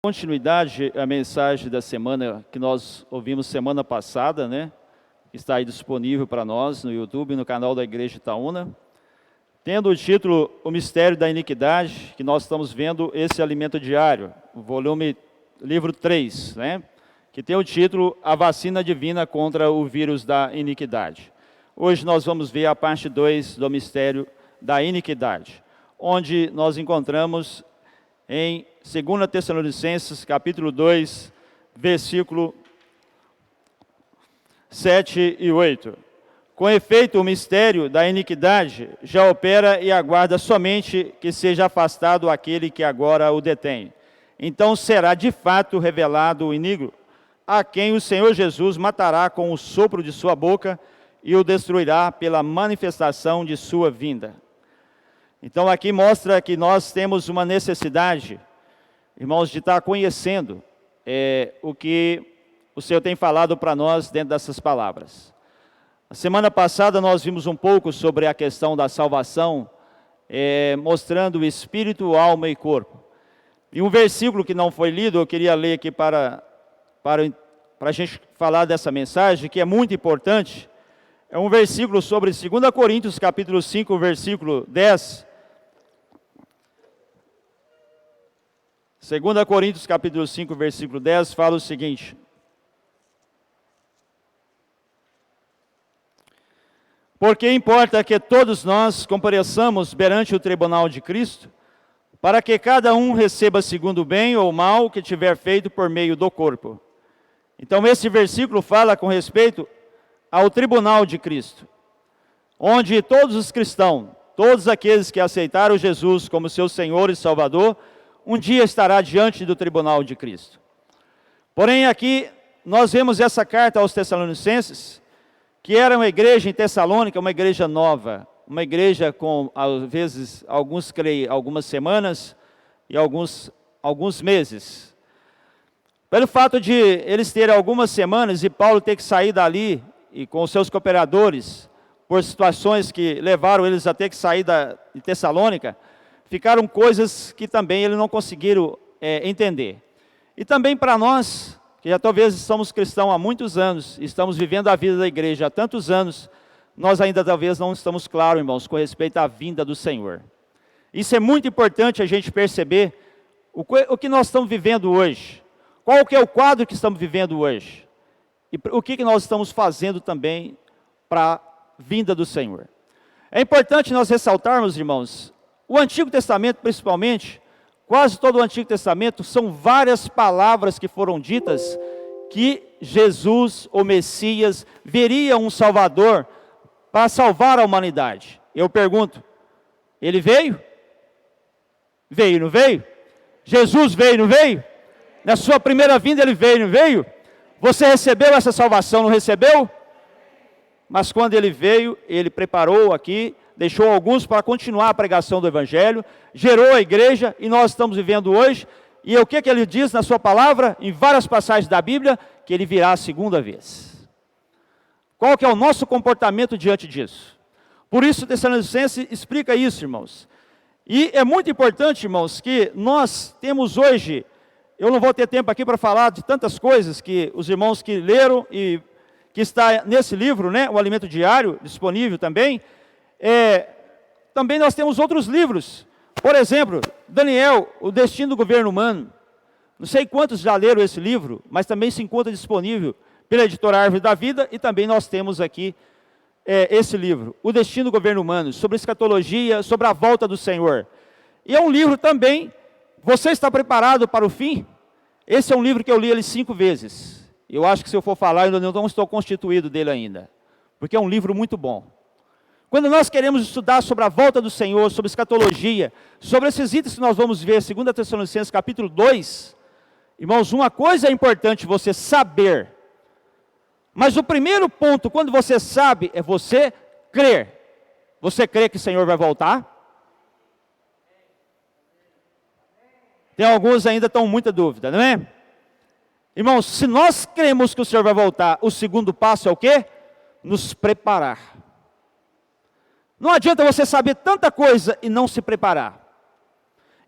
Continuidade à mensagem da semana que nós ouvimos semana passada, né? Está aí disponível para nós no YouTube, no canal da Igreja Itaúna. Tendo o título O Mistério da Iniquidade, que nós estamos vendo esse alimento diário, o volume, livro 3, né? Que tem o título A Vacina Divina contra o Vírus da Iniquidade. Hoje nós vamos ver a parte 2 do Mistério da Iniquidade, onde nós encontramos em 2 Tessalonicenses, capítulo 2, versículo 7 e 8. Com efeito, o mistério da iniquidade já opera e aguarda somente que seja afastado aquele que agora o detém. Então será de fato revelado o iníquo, a quem o Senhor Jesus matará com o sopro de sua boca e o destruirá pela manifestação de sua vinda. Então aqui mostra que nós temos uma necessidade, irmãos, de estar conhecendo o que o Senhor tem falado para nós dentro dessas palavras. A semana passada nós vimos um pouco sobre a questão da salvação, mostrando o espírito, alma e corpo. E um versículo que não foi lido, eu queria ler aqui para a gente falar dessa mensagem, que é muito importante. É um versículo sobre 2 Coríntios, capítulo 5, versículo 10. 2 Coríntios, capítulo 5, versículo 10, fala o seguinte: porque importa que todos nós compareçamos perante o tribunal de Cristo, para que cada um receba segundo o bem ou o mal que tiver feito por meio do corpo. Então esse versículo fala com respeito ao tribunal de Cristo, onde todos os cristãos, todos aqueles que aceitaram Jesus como seu Senhor e Salvador, um dia estará diante do tribunal de Cristo. Porém aqui nós vemos essa carta aos Tessalonicenses, que era uma igreja em Tessalônica, uma igreja nova, uma igreja com, às vezes, alguns creem, algumas semanas e alguns meses. Pelo fato de eles terem algumas semanas e Paulo ter que sair dali e com os seus cooperadores, por situações que levaram eles a ter que sair de Tessalônica, ficaram coisas que também eles não conseguiram entender. E também para nós, que já talvez somos cristãos há muitos anos, estamos vivendo a vida da igreja há tantos anos, nós ainda talvez não estamos claros, irmãos, com respeito à vinda do Senhor. Isso é muito importante a gente perceber o que nós estamos vivendo hoje. Qual que é o quadro que estamos vivendo hoje? E o que nós estamos fazendo também para a vinda do Senhor. É importante nós ressaltarmos, irmãos, o Antigo Testamento, principalmente, quase todo o Antigo Testamento, são várias palavras que foram ditas que Jesus, o Messias, veria um Salvador para salvar a humanidade. Eu pergunto, ele veio? Veio, não veio? Jesus veio, não veio? Na sua primeira vinda ele veio, não veio? Você recebeu essa salvação, não recebeu? Mas quando ele veio, ele preparou aqui, deixou alguns para continuar a pregação do Evangelho, gerou a igreja e nós estamos vivendo hoje. E o que ele diz na sua palavra, em várias passagens da Bíblia? Que ele virá a segunda vez. Qual que é o nosso comportamento diante disso? Por isso, Tessalonicenses explica isso, irmãos. E é muito importante, irmãos, que nós temos hoje, eu não vou ter tempo aqui para falar de tantas coisas que os irmãos que leram e que está nesse livro, né, o Alimento Diário, disponível também. Também nós temos outros livros, por exemplo, Daniel, O Destino do Governo Humano. Não sei quantos já leram esse livro, mas também se encontra disponível pela editora Árvore da Vida, e também nós temos aqui esse livro, O Destino do Governo Humano, sobre escatologia, sobre a volta do Senhor. E é um livro também, você está preparado para o fim? Esse é um livro que eu li ele 5 vezes. Eu acho que se eu for falar, eu não estou constituído dele ainda, porque é um livro muito bom. Quando nós queremos estudar sobre a volta do Senhor, sobre escatologia, sobre esses itens que nós vamos ver, 2 Tessalonicenses capítulo 2, irmãos, uma coisa é importante você saber, mas o primeiro ponto, quando você sabe, é você crer. Você crê que o Senhor vai voltar? Tem alguns ainda estão com muita dúvida, não é? Irmãos, se nós cremos que o Senhor vai voltar, o segundo passo é o quê? Nos preparar. Não adianta você saber tanta coisa e não se preparar.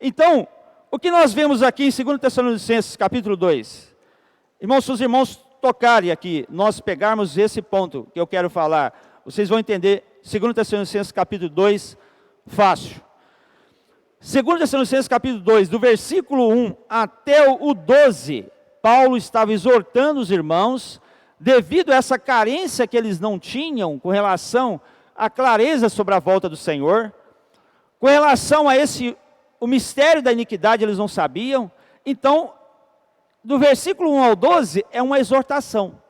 Então, o que nós vemos aqui em 2 Tessalonicenses, capítulo 2? Irmãos, se os irmãos tocarem aqui, nós pegarmos esse ponto que eu quero falar, vocês vão entender 2 Tessalonicenses, capítulo 2, fácil. 2 Tessalonicenses, capítulo 2, do versículo 1 até o 12, Paulo estava exortando os irmãos, devido a essa carência que eles não tinham com relação à clareza sobre a volta do Senhor, com relação a o mistério da iniquidade eles não sabiam. Então, do versículo 1 ao 12 é uma exortação.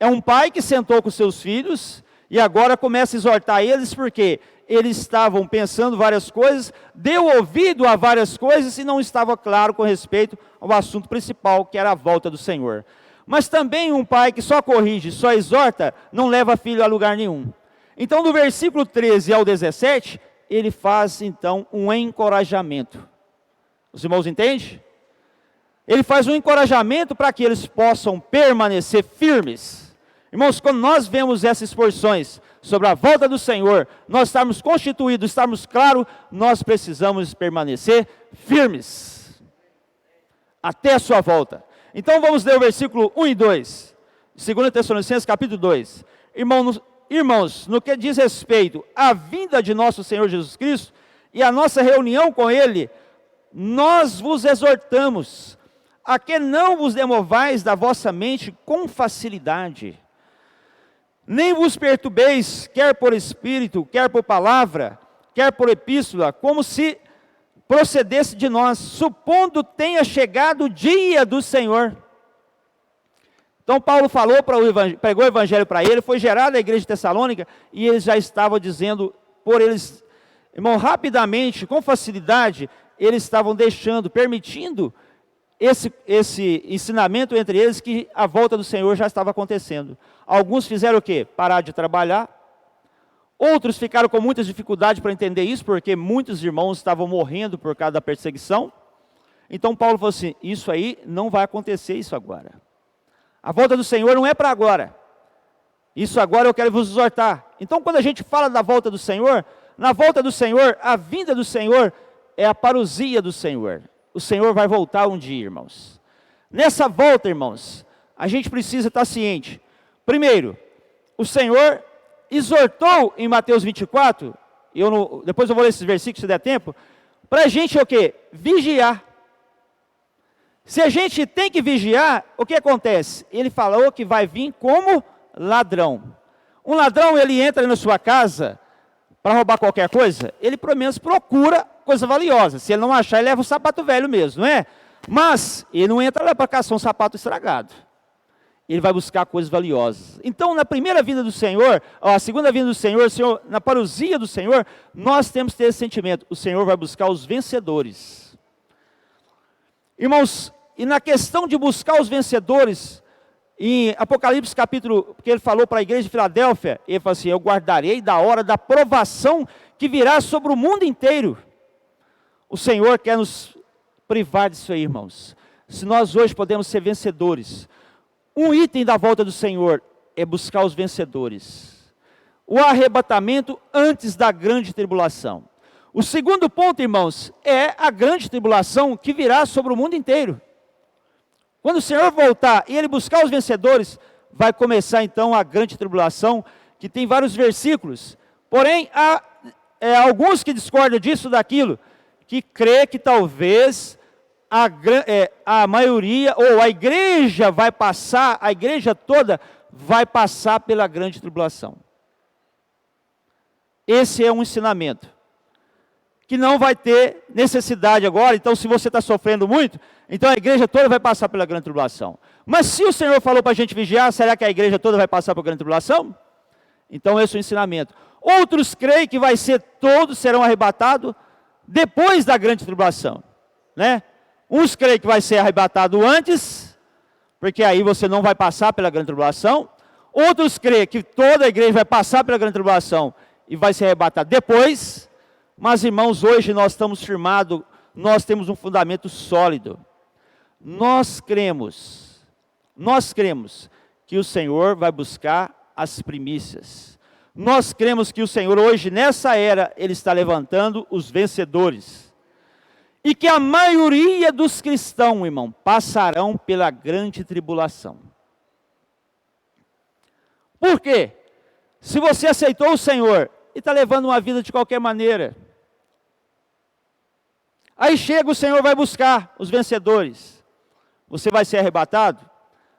É um pai que sentou com seus filhos e agora começa a exortar eles, porque eles estavam pensando várias coisas, deu ouvido a várias coisas e não estava claro com respeito ao assunto principal, que era a volta do Senhor. Mas também um pai que só corrige, só exorta, não leva filho a lugar nenhum. Então, do versículo 13 ao 17, ele faz então um encorajamento. Os irmãos entendem? Ele faz um encorajamento para que eles possam permanecer firmes. Irmãos, quando nós vemos essas porções sobre a volta do Senhor, nós estamos constituídos, estamos claros, nós precisamos permanecer firmes até a sua volta. Então vamos ler o versículo 1 e 2, 2 Tessalonicenses capítulo 2. Irmãos, no que diz respeito à vinda de nosso Senhor Jesus Cristo e à nossa reunião com Ele, nós vos exortamos a que não vos demovais da vossa mente com facilidade, nem vos perturbeis, quer por espírito, quer por palavra, quer por epístola, como se procedesse de nós, supondo tenha chegado o dia do Senhor. Então Paulo falou pregou o evangelho para ele, foi gerada a igreja de Tessalônica, e eles já estavam dizendo, por eles, irmão, rapidamente, com facilidade, eles estavam deixando, permitindo esse ensinamento entre eles, que a volta do Senhor já estava acontecendo. Alguns fizeram o quê? Parar de trabalhar. Outros ficaram com muitas dificuldades para entender isso, porque muitos irmãos estavam morrendo por causa da perseguição. Então Paulo falou assim, isso aí não vai acontecer isso agora. A volta do Senhor não é para agora. Isso agora eu quero vos exortar. Então quando a gente fala da volta do Senhor, na volta do Senhor, a vinda do Senhor é a parousia do Senhor. O Senhor vai voltar um dia, irmãos. Nessa volta, irmãos, a gente precisa estar ciente. Primeiro, o Senhor exortou em Mateus 24, depois eu vou ler esses versículos se der tempo, para a gente o quê? Vigiar. Se a gente tem que vigiar, o que acontece? Ele falou que vai vir como ladrão. Um ladrão, ele entra na sua casa para roubar qualquer coisa, ele pelo menos procura coisa valiosa. Se ele não achar, ele leva o sapato velho mesmo, não é? Mas ele não entra lá para caçar um sapato estragado. Ele vai buscar coisas valiosas. Então, na primeira vinda do Senhor, a segunda vinda do Senhor, na parousia do Senhor, nós temos que ter esse sentimento. O Senhor vai buscar os vencedores. Irmãos, e na questão de buscar os vencedores, em Apocalipse capítulo, porque ele falou para a igreja de Filadélfia, ele falou assim, eu guardarei da hora da provação que virá sobre o mundo inteiro. O Senhor quer nos privar disso aí, irmãos. Se nós hoje podemos ser vencedores, um item da volta do Senhor é buscar os vencedores. O arrebatamento antes da grande tribulação. O segundo ponto, irmãos, é a grande tribulação que virá sobre o mundo inteiro. Quando o Senhor voltar e Ele buscar os vencedores, vai começar então a grande tribulação, que tem vários versículos. Porém, há alguns que discordam disso, daquilo, que crê que talvez a maioria, ou a igreja vai passar, a igreja toda vai passar pela grande tribulação. Esse é um ensinamento, que não vai ter necessidade agora. Então se você está sofrendo muito, então a igreja toda vai passar pela grande tribulação. Mas se o Senhor falou para a gente vigiar, será que a igreja toda vai passar pela grande tribulação? Então esse é o ensinamento. Outros creem que todos serão arrebatados depois da grande tribulação, né? Uns creem que vai ser arrebatado antes, porque aí você não vai passar pela grande tribulação. Outros creem que toda a igreja vai passar pela grande tribulação e vai ser arrebatada depois. Mas irmãos, hoje nós estamos firmados, nós temos um fundamento sólido. Nós cremos que o Senhor vai buscar as primícias. Nós cremos que o Senhor hoje, nessa era, Ele está levantando os vencedores. e que a maioria dos cristãos, irmão, passarão pela grande tribulação. Por quê? Se você aceitou o Senhor e está levando uma vida de qualquer maneira, aí chega o Senhor, vai buscar os vencedores, você vai ser arrebatado?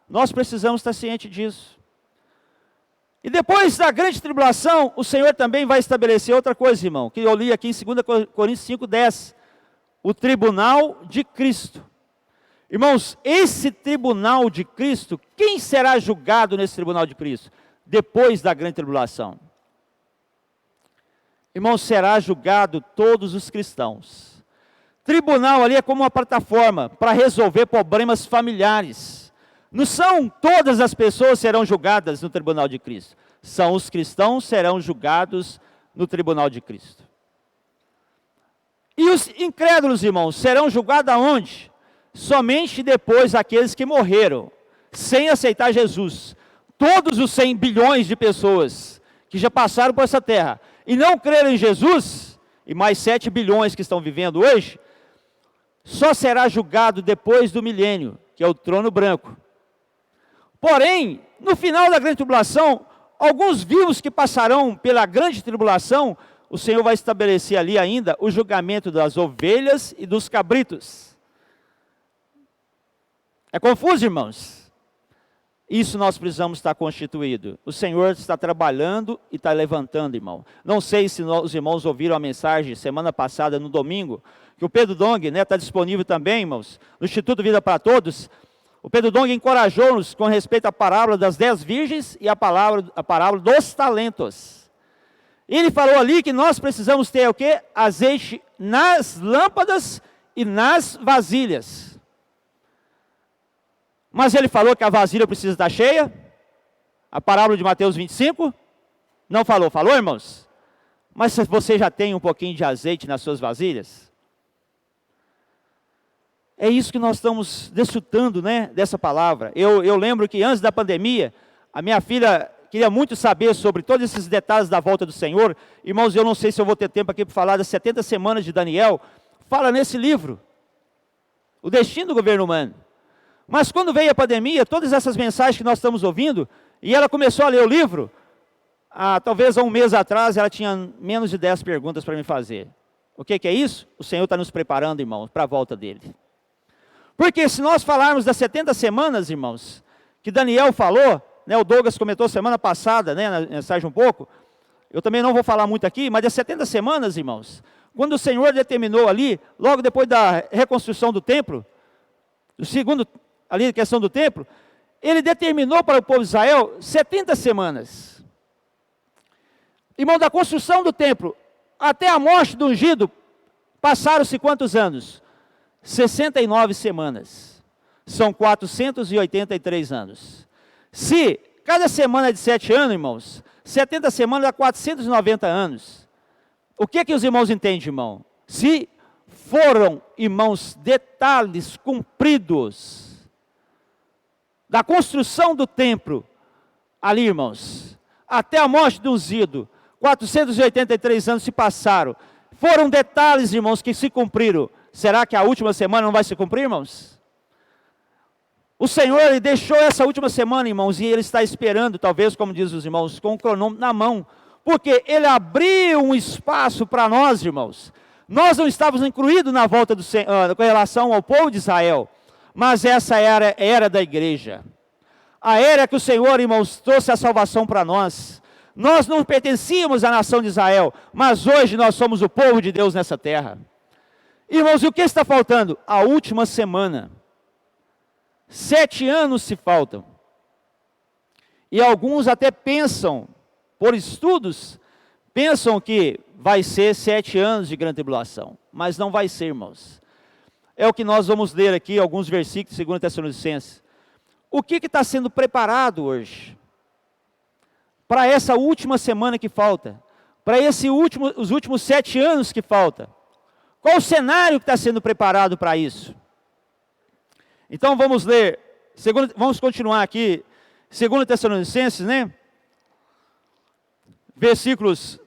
Nós precisamos estar cientes disso. E depois da grande tribulação, o Senhor também vai estabelecer outra coisa, irmão, que eu li aqui em 2 Coríntios 5:10, o tribunal de Cristo. Irmãos, esse tribunal de Cristo, quem será julgado nesse tribunal de Cristo? Depois da grande tribulação. Irmãos, será julgado todos os cristãos. Tribunal ali é como uma plataforma para resolver problemas familiares. Não são todas as pessoas serão julgadas no tribunal de Cristo. São os cristãos serão julgados no tribunal de Cristo. E os incrédulos, irmãos, serão julgados aonde? Somente depois aqueles que morreram, sem aceitar Jesus. Todos os 100 bilhões de pessoas que já passaram por essa terra e não creram em Jesus, e mais 7 bilhões que estão vivendo hoje, só será julgado depois do milênio, que é o trono branco. Porém, no final da grande tribulação, alguns vivos que passarão pela grande tribulação, o Senhor vai estabelecer ali ainda o julgamento das ovelhas e dos cabritos. É confuso, irmãos? Isso nós precisamos estar constituído. O Senhor está trabalhando e está levantando, irmão. Não sei se os irmãos ouviram a mensagem semana passada, no domingo, que o Pedro Dong está disponível também, irmãos, no Instituto Vida para Todos. O Pedro Dong encorajou-nos com respeito à parábola das 10 virgens e a parábola dos talentos. Ele falou ali que nós precisamos ter o quê? Azeite nas lâmpadas e nas vasilhas. Mas ele falou que a vasilha precisa estar cheia? A parábola de Mateus 25? Não falou, falou, irmãos? Mas você já tem um pouquinho de azeite nas suas vasilhas? É isso que nós estamos desfrutando, né, dessa palavra. Eu lembro que antes da pandemia, a minha filha queria muito saber sobre todos esses detalhes da volta do Senhor. Irmãos, eu não sei se eu vou ter tempo aqui para falar das 70 semanas de Daniel. Fala nesse livro, o destino do governo humano. Mas quando veio a pandemia, todas essas mensagens que nós estamos ouvindo, e ela começou a ler o livro, talvez há um mês atrás, ela tinha menos de 10 perguntas para me fazer. O que é isso? O Senhor está nos preparando, irmãos, para a volta dele. Porque se nós falarmos das 70 semanas, irmãos, que Daniel falou, né, o Douglas comentou semana passada, né, na mensagem um pouco, eu também não vou falar muito aqui, mas das 70 semanas, irmãos, quando o Senhor determinou ali, logo depois da reconstrução do templo, do segundo, ali a questão do templo, ele determinou para o povo de Israel 70 semanas. Irmão, da construção do templo até a morte do ungido, passaram-se quantos anos? 69 semanas. São 483 anos. Se cada semana é de 7 anos, irmãos, 70 semanas dá 490 anos. O que os irmãos entendem, irmão? Se foram, irmãos, detalhes cumpridos da construção do templo, ali, irmãos, até a morte do ungido, 483 anos se passaram. Foram detalhes, irmãos, que se cumpriram. Será que a última semana não vai se cumprir, irmãos? O Senhor, Ele deixou essa última semana, irmãos, e Ele está esperando, talvez, como diz os irmãos, com o cronômetro na mão, porque Ele abriu um espaço para nós, irmãos. Nós não estávamos incluídos na volta do Senhor, com relação ao povo de Israel, mas essa era da igreja. A era que o Senhor, irmãos, trouxe a salvação para nós. Nós não pertencíamos à nação de Israel, mas hoje nós somos o povo de Deus nessa terra. Irmãos, e o que está faltando? A última semana. 7 anos se faltam. E alguns até pensam, por estudos, pensam que vai ser 7 anos de grande tribulação. Mas não vai ser, irmãos. É o que nós vamos ler aqui, alguns versículos de 2 Tessalonicenses. O que está sendo preparado hoje? Para essa última semana que falta? Para os últimos 7 anos que falta? Qual o cenário que está sendo preparado para isso? Então vamos ler, vamos continuar aqui, 2 Tessalonicenses, né? Versículos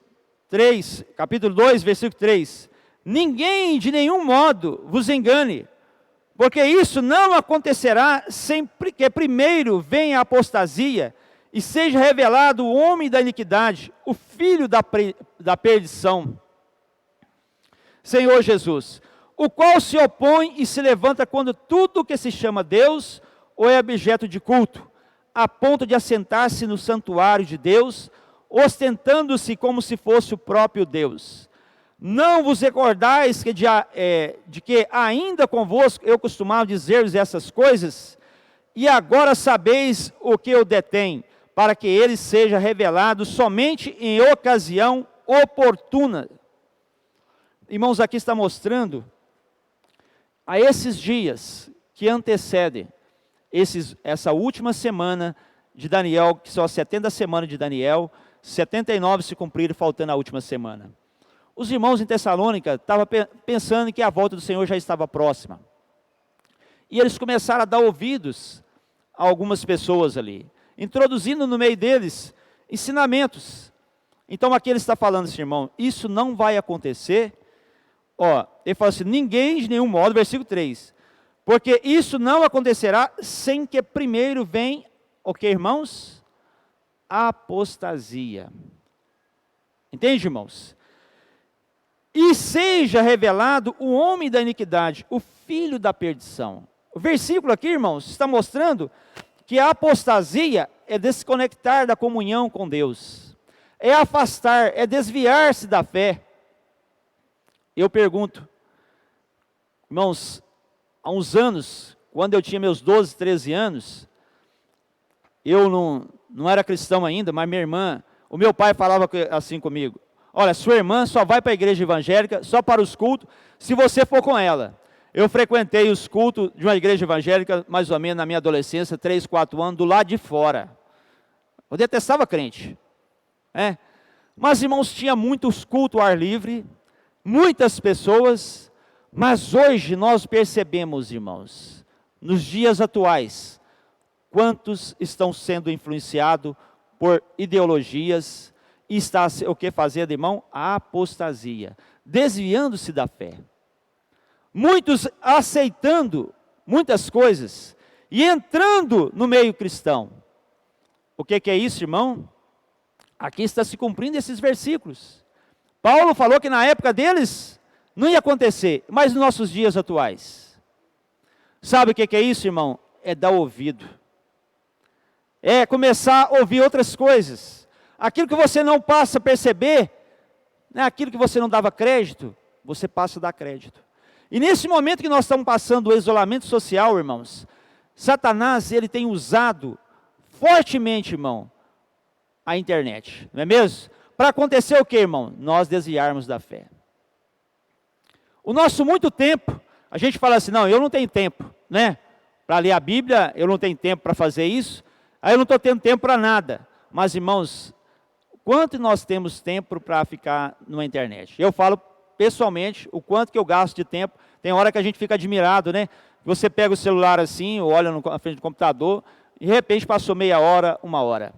3, capítulo 2, versículo 3. ninguém de nenhum modo vos engane, porque isso não acontecerá sem que primeiro venha a apostasia e seja revelado o homem da iniquidade, o filho da perdição, Senhor Jesus, o qual se opõe e se levanta quando tudo que se chama Deus ou é objeto de culto, a ponto de assentar-se no santuário de Deus, ostentando-se como se fosse o próprio Deus. Não vos recordais de que ainda convosco eu costumava dizer-vos essas coisas? E agora sabeis o que eu detém, para que ele seja revelado somente em ocasião oportuna. Irmãos, aqui está mostrando a esses dias que antecedem essa última semana de Daniel, que são as 70 semanas de Daniel, 79 se cumpriram, faltando a última semana. Os irmãos em Tessalônica estavam pensando que a volta do Senhor já estava próxima. E eles começaram a dar ouvidos a algumas pessoas ali, introduzindo no meio deles ensinamentos. Então aqui ele está falando assim, irmão, isso não vai acontecer. Ele fala assim, ninguém de nenhum modo, versículo 3, porque isso não acontecerá sem que primeiro venha, o que, irmãos? Apostasia. Entende, irmãos? E seja revelado o homem da iniquidade, o filho da perdição. O versículo aqui, irmãos, está mostrando que a apostasia é desconectar da comunhão com Deus, é afastar, é desviar-se da fé. Eu pergunto, irmãos, há uns anos, quando eu tinha meus 12, 13 anos, eu não era cristão ainda, mas minha irmã, o meu pai falava assim comigo, olha, sua irmã só vai para a igreja evangélica, só para os cultos, se você for com ela. Eu frequentei os cultos de uma igreja evangélica, mais ou menos na minha adolescência, 3, 4 anos, do lado de fora. Eu detestava crente. Mas, irmãos, tinha muitos cultos ao ar livre, muitas pessoas, mas hoje nós percebemos, irmãos, nos dias atuais, quantos estão sendo influenciados por ideologias, e está o que fazendo, irmão? A apostasia, desviando-se da fé. Muitos aceitando muitas coisas e entrando no meio cristão. O que é isso, irmão? Aqui está se cumprindo esses versículos. Paulo falou que na época deles não ia acontecer, mas nos nossos dias atuais. Sabe o que é isso, irmão? É dar ouvido. É começar a ouvir outras coisas. Aquilo que você não passa a perceber, aquilo que você não dava crédito, você passa a dar crédito. E nesse momento que nós estamos passando o isolamento social, irmãos, Satanás, ele tem usado fortemente, irmão, a internet, não é mesmo? Para acontecer o que, irmão? Nós desviarmos da fé. O nosso muito tempo, a gente fala assim, não, eu não tenho tempo, para ler a Bíblia, eu não tenho tempo para fazer isso, aí eu não estou tendo tempo para nada. Mas, irmãos, quanto nós temos tempo para ficar na internet? Eu falo pessoalmente, o quanto que eu gasto de tempo, tem hora que a gente fica admirado, Você pega o celular assim, ou olha na frente do computador, e de repente passou meia hora, 1 hora.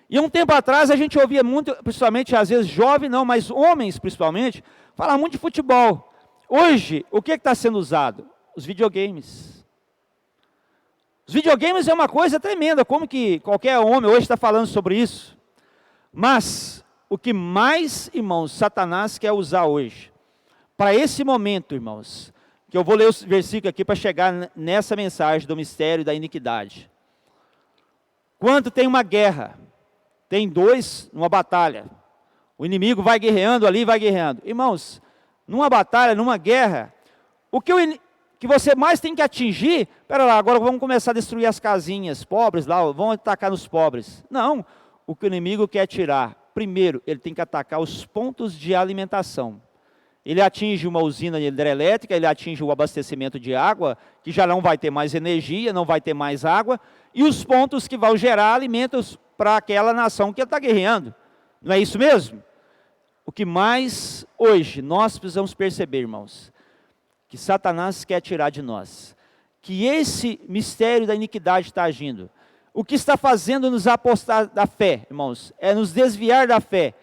E um tempo atrás a gente ouvia muito, principalmente às vezes jovem não, mas homens principalmente, falar muito de futebol. Hoje, o que está sendo usado? Os videogames. Os videogames é uma coisa tremenda, como que qualquer homem hoje está falando sobre isso. Mas o que mais, irmãos, Satanás quer usar hoje, para esse momento, irmãos, que eu vou ler os versículos aqui para chegar nessa mensagem do mistério da iniquidade. Quando tem uma guerra, tem dois numa batalha, o inimigo vai guerreando ali, vai guerreando. Irmãos, numa batalha, numa guerra, o que você mais tem que atingir, pera lá, agora vamos começar a destruir as casinhas pobres lá, vamos atacar nos pobres. Não, o que o inimigo quer tirar, primeiro, ele tem que atacar os pontos de alimentação. Ele atinge uma usina hidrelétrica, ele atinge o abastecimento de água, que já não vai ter mais energia, não vai ter mais água, e os pontos que vão gerar alimentos para aquela nação que ele está guerreando. Não é isso mesmo? O que mais hoje nós precisamos perceber, irmãos, que Satanás quer tirar de nós, que esse mistério da iniquidade está agindo. O que está fazendo nos apostar da fé, irmãos, é nos desviar da fé.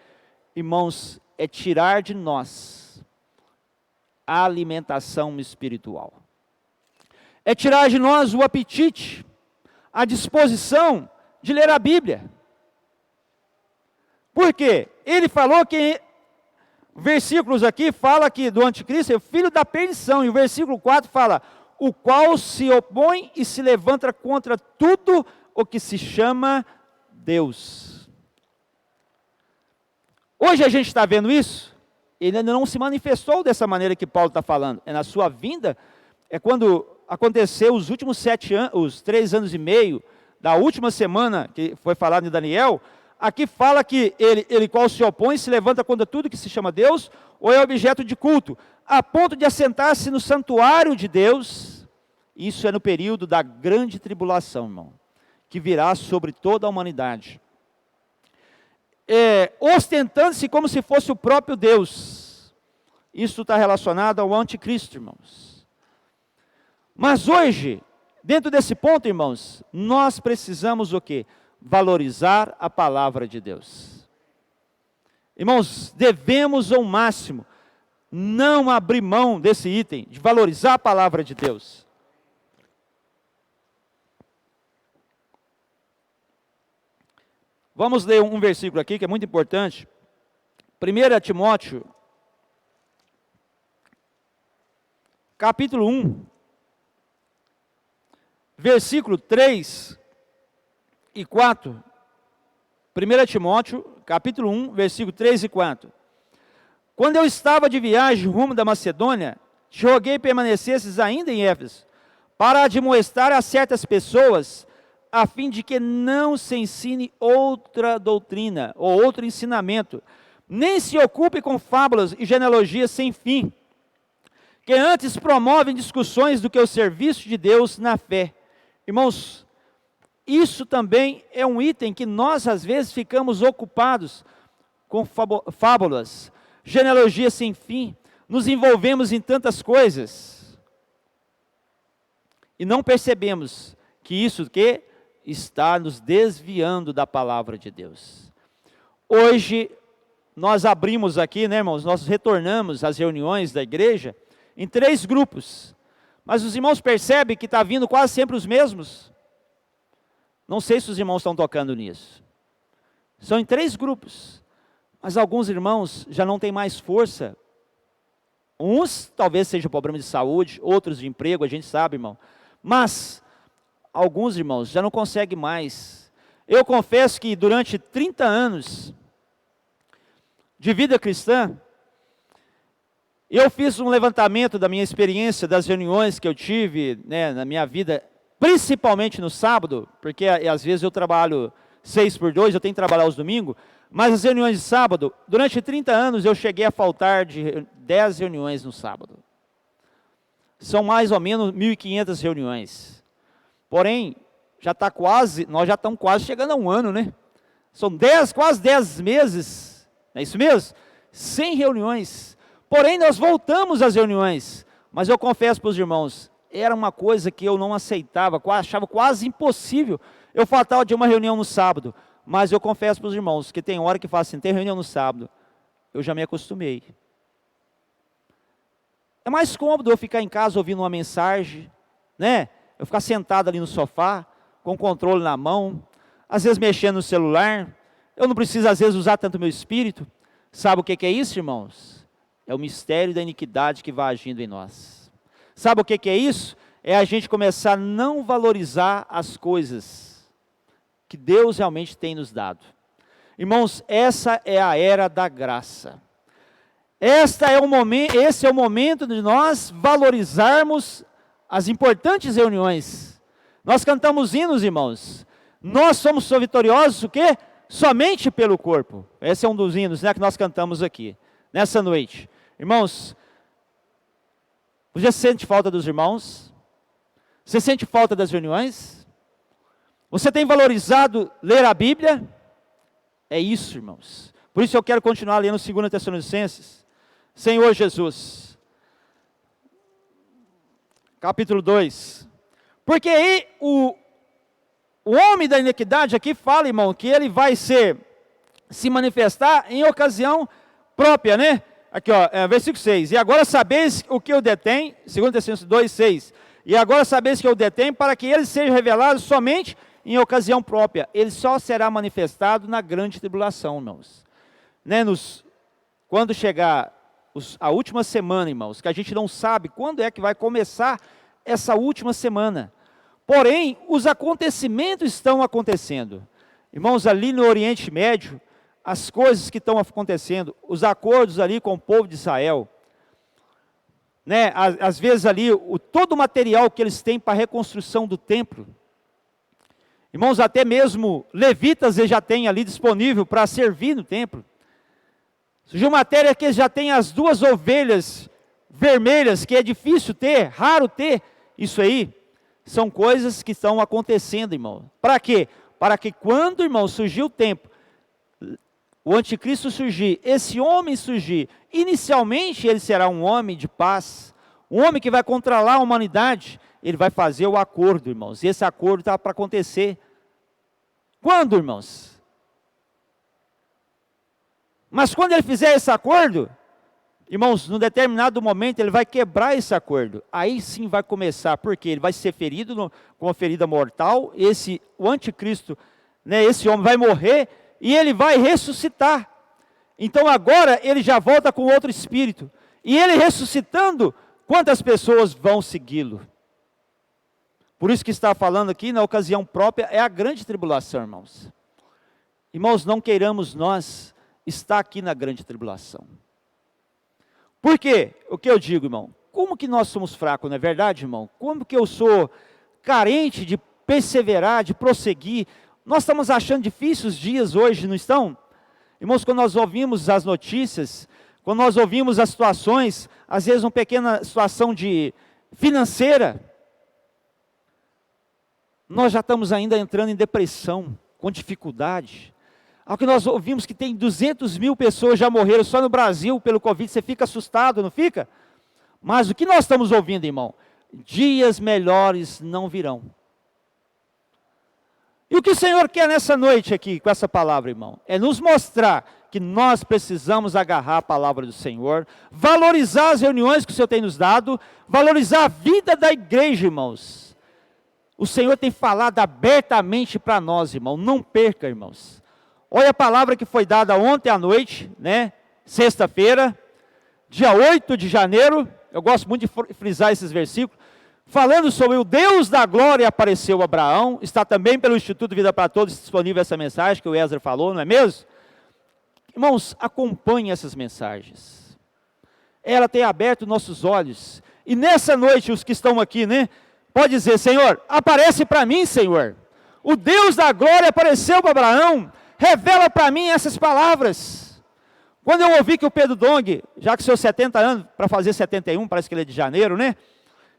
Irmãos, é tirar de nós alimentação espiritual. É tirar de nós o apetite, a disposição de ler a Bíblia. Por quê? Ele falou que, versículos aqui, fala que do anticristo é o filho da perdição, e o versículo 4 fala, o qual se opõe e se levanta contra tudo o que se chama Deus. Hoje a gente está vendo isso, ele ainda não se manifestou dessa maneira que Paulo está falando. É na sua vinda, é quando aconteceu os últimos 7 anos, os 3 anos e meio, da última semana que foi falado em Daniel, aqui fala que ele qual se opõe, se levanta contra tudo que se chama Deus, ou é objeto de culto, a ponto de assentar-se no santuário de Deus. Isso é no período da grande tribulação, irmão, que virá sobre toda a humanidade. Ostentando-se como se fosse o próprio Deus. Isso está relacionado ao anticristo, irmãos. Mas hoje, dentro desse ponto, irmãos, nós precisamos o quê? Valorizar a palavra de Deus. Irmãos, devemos ao máximo não abrir mão desse item, de valorizar a palavra de Deus. Vamos ler um versículo aqui que é muito importante. 1 Timóteo, capítulo 1, versículo 3 e 4. 1 Timóteo, capítulo 1, versículo 3 e 4. Quando eu estava de viagem rumo da Macedônia, te roguei permanecesses ainda em Éfeso, para admoestar a certas pessoas, a fim de que não se ensine outra doutrina, ou outro ensinamento, nem se ocupe com fábulas e genealogias sem fim, que antes promovem discussões do que o serviço de Deus na fé. Irmãos, isso também é um item que nós às vezes ficamos ocupados com fábulas, genealogias sem fim, nos envolvemos em tantas coisas, e não percebemos que isso que está nos desviando da palavra de Deus. Hoje, nós abrimos aqui, né, irmãos, nós retornamos às reuniões da igreja em 3 grupos, mas os irmãos percebem que está vindo quase sempre os mesmos? Não sei se os irmãos estão tocando nisso. São em 3 grupos, mas alguns irmãos já não têm mais força. Uns talvez seja problema de saúde, outros de emprego, a gente sabe, irmão, mas alguns irmãos já não conseguem mais. Eu confesso que durante 30 anos de vida cristã, eu fiz um levantamento da minha experiência, das reuniões que eu tive, né, na minha vida, principalmente no sábado, porque às vezes eu trabalho 6x2, eu tenho que trabalhar aos domingos, mas as reuniões de sábado, durante 30 anos eu cheguei a faltar de 10 reuniões no sábado. São mais ou menos 1.500 reuniões. Porém, nós já estamos quase chegando a 1 ano, né? São quase 10 meses, não é isso mesmo? Sem reuniões. Porém, nós voltamos às reuniões. Mas eu confesso para os irmãos, era uma coisa que eu não aceitava, achava quase impossível eu faltar de uma reunião no sábado. Mas eu confesso para os irmãos, que tem hora que fala assim, tem reunião no sábado, eu já me acostumei. É mais cômodo eu ficar em casa ouvindo uma mensagem, né? Eu ficar sentado ali no sofá, com o controle na mão, às vezes mexendo no celular, eu não preciso às vezes usar tanto meu espírito. Sabe o que é isso, irmãos? É o mistério da iniquidade que vai agindo em nós. Sabe o que é isso? É a gente começar a não valorizar as coisas que Deus realmente tem nos dado. Irmãos, essa é a era da graça. Esse é o momento de nós valorizarmos as importantes reuniões. Nós cantamos hinos, irmãos. Nós somos vitoriosos, o quê? Somente pelo corpo. Esse é um dos hinos, né, que nós cantamos aqui, nessa noite. Irmãos, você sente falta dos irmãos? Você sente falta das reuniões? Você tem valorizado ler a Bíblia? É isso, irmãos. Por isso eu quero continuar lendo 2 Tessalonicenses. Senhor Jesus, capítulo 2. Porque aí o homem da iniquidade aqui fala, irmão, que ele vai se manifestar em ocasião própria, né? Aqui, ó, versículo 6. E agora sabeis o que eu detém, 2 Tessalonicenses 2, 6. E agora sabeis que eu detém para que ele seja revelado somente em ocasião própria. Ele só será manifestado na grande tribulação, irmãos. Né, quando chegar a última semana, irmãos, que a gente não sabe quando é que vai começar essa última semana. Porém, os acontecimentos estão acontecendo. Irmãos, ali no Oriente Médio, as coisas que estão acontecendo, os acordos ali com o povo de Israel, né, às vezes ali, todo o material que eles têm para a reconstrução do templo, irmãos, até mesmo levitas eles já têm ali disponível para servir no templo. Surgiu matéria que eles já têm as 2 ovelhas vermelhas, que é difícil ter, raro ter, isso aí, são coisas que estão acontecendo, irmão. Para quê? Para que quando, irmão, surgir o tempo, o anticristo surgir, esse homem surgir, inicialmente ele será um homem de paz, um homem que vai controlar a humanidade, ele vai fazer o acordo, irmãos, e esse acordo está para acontecer. Quando, irmãos? Mas quando ele fizer esse acordo, irmãos, num determinado momento ele vai quebrar esse acordo, aí sim vai começar, porque ele vai ser ferido com uma ferida mortal, o anticristo, né, esse homem vai morrer, e ele vai ressuscitar. Então agora ele já volta com outro espírito, e ele ressuscitando, quantas pessoas vão segui-lo? Por isso que está falando aqui, na ocasião própria, é a grande tribulação, irmãos. Irmãos, não queiramos nós estar aqui na grande tribulação. Por quê? O que eu digo, irmão? Como que nós somos fracos, não é verdade, irmão? Como que eu sou carente de perseverar, de prosseguir? Nós estamos achando difíceis os dias hoje, não estão? Irmãos, quando nós ouvimos as notícias, quando nós ouvimos as situações, às vezes uma pequena situação financeira, nós já estamos ainda entrando em depressão, com dificuldade. Ao que nós ouvimos que tem 200 mil pessoas já morreram só no Brasil pelo Covid, você fica assustado, não fica? Mas o que nós estamos ouvindo, irmão? Dias melhores não virão. E o que o Senhor quer nessa noite aqui, com essa palavra, irmão? É nos mostrar que nós precisamos agarrar a palavra do Senhor, valorizar as reuniões que o Senhor tem nos dado, valorizar a vida da igreja, irmãos. O Senhor tem falado abertamente para nós, irmão, não perca, irmãos. Olha a palavra que foi dada ontem à noite, né? Sexta-feira, dia 8 de janeiro, eu gosto muito de frisar esses versículos, falando sobre o Deus da glória apareceu a Abraão, está também pelo Instituto Vida para Todos disponível essa mensagem que o Ezra falou, não é mesmo? Irmãos, acompanhem essas mensagens. Ela tem aberto nossos olhos, e nessa noite os que estão aqui, né? Pode dizer, Senhor, aparece para mim, Senhor. O Deus da glória apareceu para Abraão, revela para mim essas palavras. Quando eu ouvi que o Pedro Dong, já que seus 70 anos, para fazer 71, parece que ele é de janeiro, né?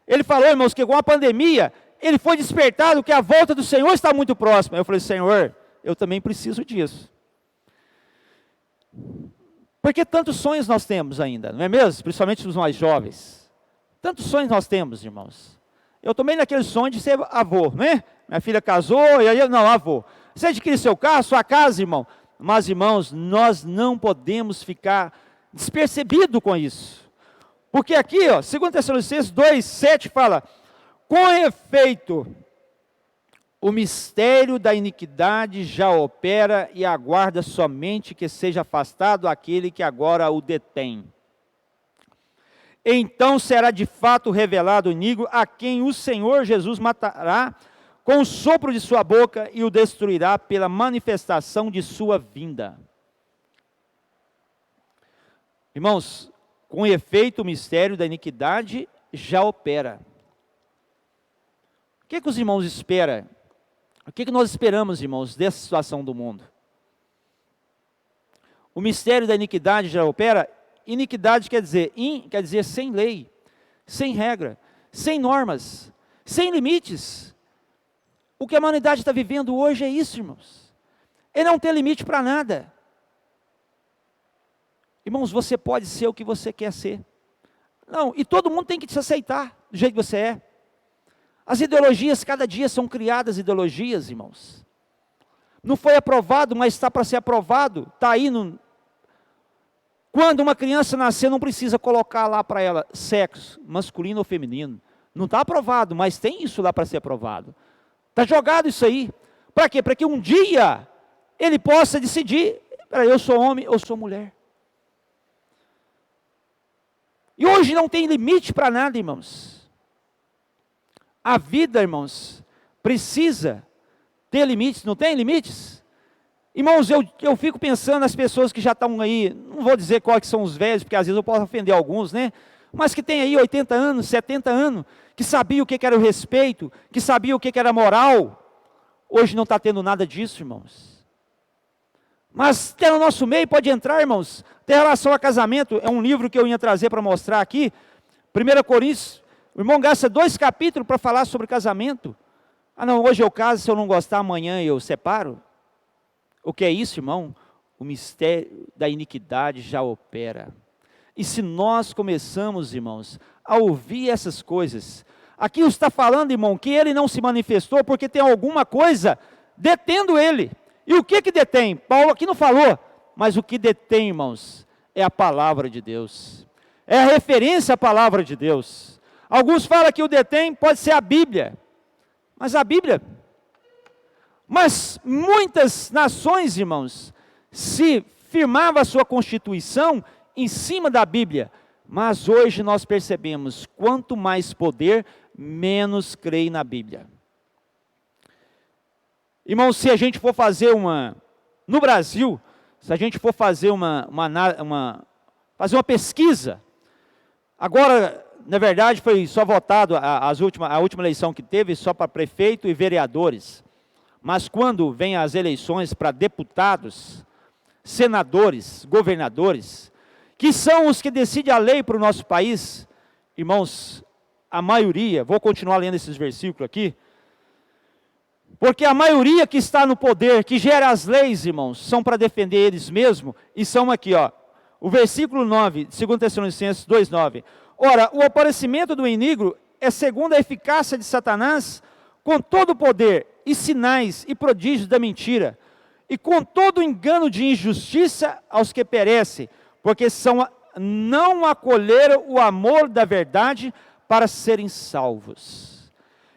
Ele falou, irmãos, que com a pandemia, ele foi despertado que a volta do Senhor está muito próxima. Eu falei, Senhor, eu também preciso disso. Porque tantos sonhos nós temos ainda, não é mesmo? Principalmente os mais jovens. Tantos sonhos nós temos, irmãos. Eu tomei naquele sonho de ser avô, né? Minha filha casou, e aí, não, avô. Você adquire seu carro, sua casa, irmão. Mas, irmãos, nós não podemos ficar despercebidos com isso. Porque aqui, ó, 2 Tessalonicenses 2, 7 fala, com efeito, o mistério da iniquidade já opera e aguarda somente que seja afastado aquele que agora o detém. Então será de fato revelado o iníquo a quem o Senhor Jesus matará com o sopro de sua boca e o destruirá pela manifestação de sua vinda. Irmãos, com efeito o mistério da iniquidade já opera. O que os irmãos esperam? O que nós esperamos, irmãos, dessa situação do mundo? O mistério da iniquidade já opera. Iniquidade quer dizer sem lei, sem regra, sem normas, sem limites. O que a humanidade está vivendo hoje é isso, irmãos. Ele não tem limite para nada. Irmãos, você pode ser o que você quer ser. Não, e todo mundo tem que te aceitar do jeito que você é. As ideologias, cada dia são criadas ideologias, irmãos. Não foi aprovado, mas está para ser aprovado. Está aí Quando uma criança nascer, não precisa colocar lá para ela sexo, masculino ou feminino. Não está aprovado, mas tem isso lá para ser aprovado. Está jogado isso aí. Para quê? Para que um dia ele possa decidir, eu sou homem ou sou mulher. E hoje não tem limite para nada, irmãos. A vida, irmãos, precisa ter limites, não tem limites? Irmãos, eu fico pensando nas pessoas que já estão aí, não vou dizer quais são os velhos, porque às vezes eu posso ofender alguns, né? Mas que tem aí 80 anos, 70 anos, que sabia o que era o respeito, que sabia o que era moral. Hoje não está tendo nada disso, irmãos. Mas tem no nosso meio, pode entrar, irmãos. Tem relação a casamento, é um livro que eu ia trazer para mostrar aqui. 1 Coríntios, o irmão gasta 2 capítulos para falar sobre casamento. Ah não, hoje eu caso, se eu não gostar, amanhã eu separo. O que é isso, irmão? O mistério da iniquidade já opera. E se nós começamos, irmãos, a ouvir essas coisas, aqui está falando, irmão, que ele não se manifestou porque tem alguma coisa detendo ele. E o que detém? Paulo aqui não falou, mas o que detém, irmãos, é a palavra de Deus. É a referência à palavra de Deus. Alguns falam que o detém pode ser a Bíblia. Mas a Bíblia... Mas muitas nações, irmãos, se firmava a sua constituição em cima da Bíblia. Mas hoje nós percebemos, quanto mais poder, menos creem na Bíblia. Irmãos, se a gente for fazer no Brasil, se a gente for fazer fazer uma pesquisa, agora, na verdade, foi só votado a última eleição que teve, só para prefeito e vereadores. Mas quando vem as eleições para deputados, senadores, governadores, que são os que decidem a lei para o nosso país, irmãos, a maioria, vou continuar lendo esses versículos aqui, porque a maioria que está no poder, que gera as leis, irmãos, são para defender eles mesmos, e são aqui, o versículo 9, 2 Tessalonicenses 2,9. Ora, o aparecimento do inimigo é segundo a eficácia de Satanás, com todo o poder, e sinais e prodígios da mentira, e com todo o engano de injustiça aos que perecem, porque não acolheram o amor da verdade para serem salvos.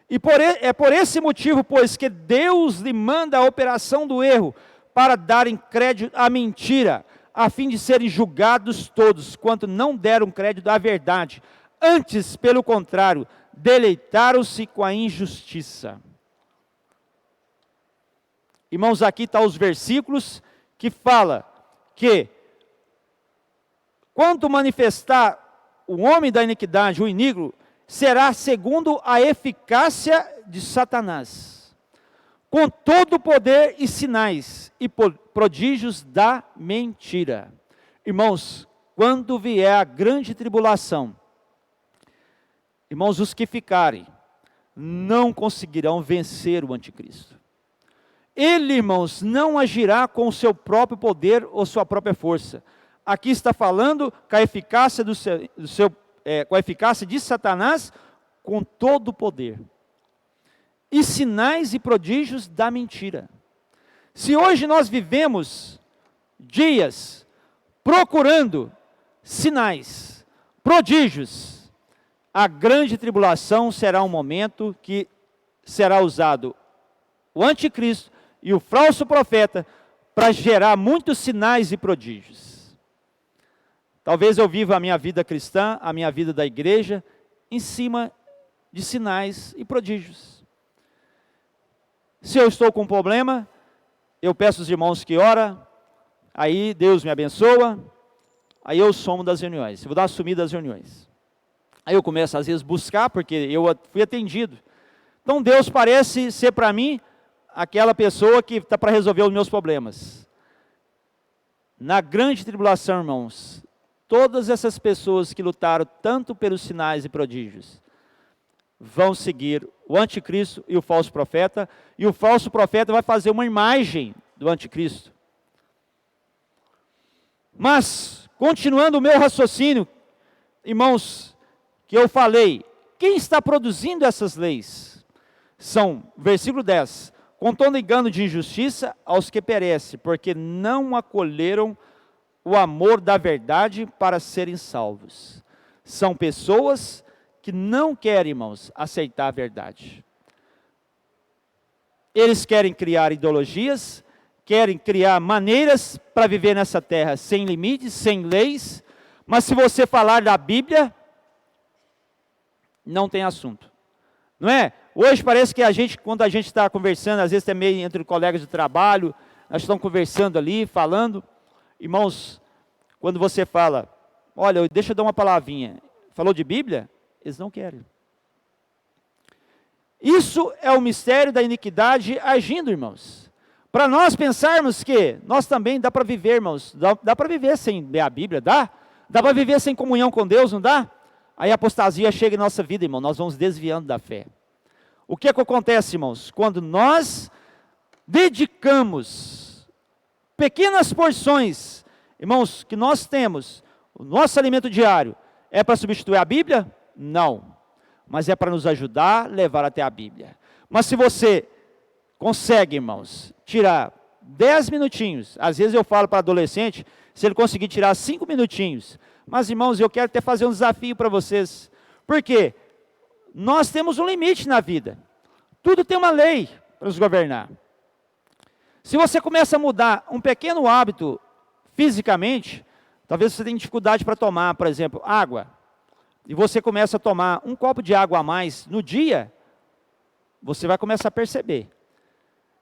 E é por esse motivo, pois, que Deus lhe manda a operação do erro, para darem crédito à mentira, a fim de serem julgados todos, quanto não deram crédito à verdade. Antes, pelo contrário, deleitaram-se com a injustiça. Irmãos, aqui estão os versículos que fala que quando manifestar o homem da iniquidade, o iníquo, será segundo a eficácia de Satanás, com todo o poder e sinais e prodígios da mentira. Irmãos, quando vier a grande tribulação, irmãos, os que ficarem não conseguirão vencer o anticristo. Ele, irmãos, não agirá com o seu próprio poder ou sua própria força. Aqui está falando com a eficácia com a eficácia de Satanás, com todo o poder. E sinais e prodígios da mentira. Se hoje nós vivemos dias procurando sinais, prodígios, a grande tribulação será um momento que será usado o anticristo e o falso profeta para gerar muitos sinais e prodígios. Talvez eu viva a minha vida cristã, a minha vida da igreja, em cima de sinais e prodígios. Se eu estou com um problema, eu peço aos irmãos que orem, aí Deus me abençoa, aí eu somo das reuniões, eu vou dar uma sumida das reuniões. Aí eu começo às vezes a buscar, porque eu fui atendido. Então Deus parece ser para mim aquela pessoa que está para resolver os meus problemas. Na grande tribulação, irmãos, todas essas pessoas que lutaram tanto pelos sinais e prodígios, vão seguir o anticristo e o falso profeta, e o falso profeta vai fazer uma imagem do anticristo. Mas, continuando o meu raciocínio, irmãos, que eu falei, quem está produzindo essas leis? São, versículo 10, com todo engano de injustiça aos que perecem, porque não acolheram o amor da verdade para serem salvos. São pessoas que não querem, irmãos, aceitar a verdade. Eles querem criar ideologias, querem criar maneiras para viver nessa terra sem limites, sem leis, mas se você falar da Bíblia, não tem assunto. Não é? Hoje parece que quando a gente está conversando, às vezes também entre colegas de trabalho, nós estamos conversando ali, falando. Irmãos, quando você fala, olha, deixa eu dar uma palavrinha, falou de Bíblia? Eles não querem. Isso é o mistério da iniquidade agindo, irmãos. Para nós pensarmos que nós também dá para viver, irmãos, dá para viver sem ler a Bíblia, dá? Dá para viver sem comunhão com Deus, não dá? Aí a apostasia chega em nossa vida, irmão, nós vamos desviando da fé. O que é que acontece, irmãos? Quando nós dedicamos pequenas porções, irmãos, que nós temos, o nosso alimento diário, é para substituir a Bíblia? Não. Mas é para nos ajudar a levar até a Bíblia. Mas se você consegue, irmãos, tirar 10 minutinhos, às vezes eu falo para adolescente, se ele conseguir tirar 5 minutinhos, mas irmãos, eu quero até fazer um desafio para vocês, porque nós temos um limite na vida, tudo tem uma lei para nos governar. Se você começa a mudar um pequeno hábito fisicamente, talvez você tenha dificuldade para tomar, por exemplo, água, e você começa a tomar um copo de água a mais no dia, você vai começar a perceber.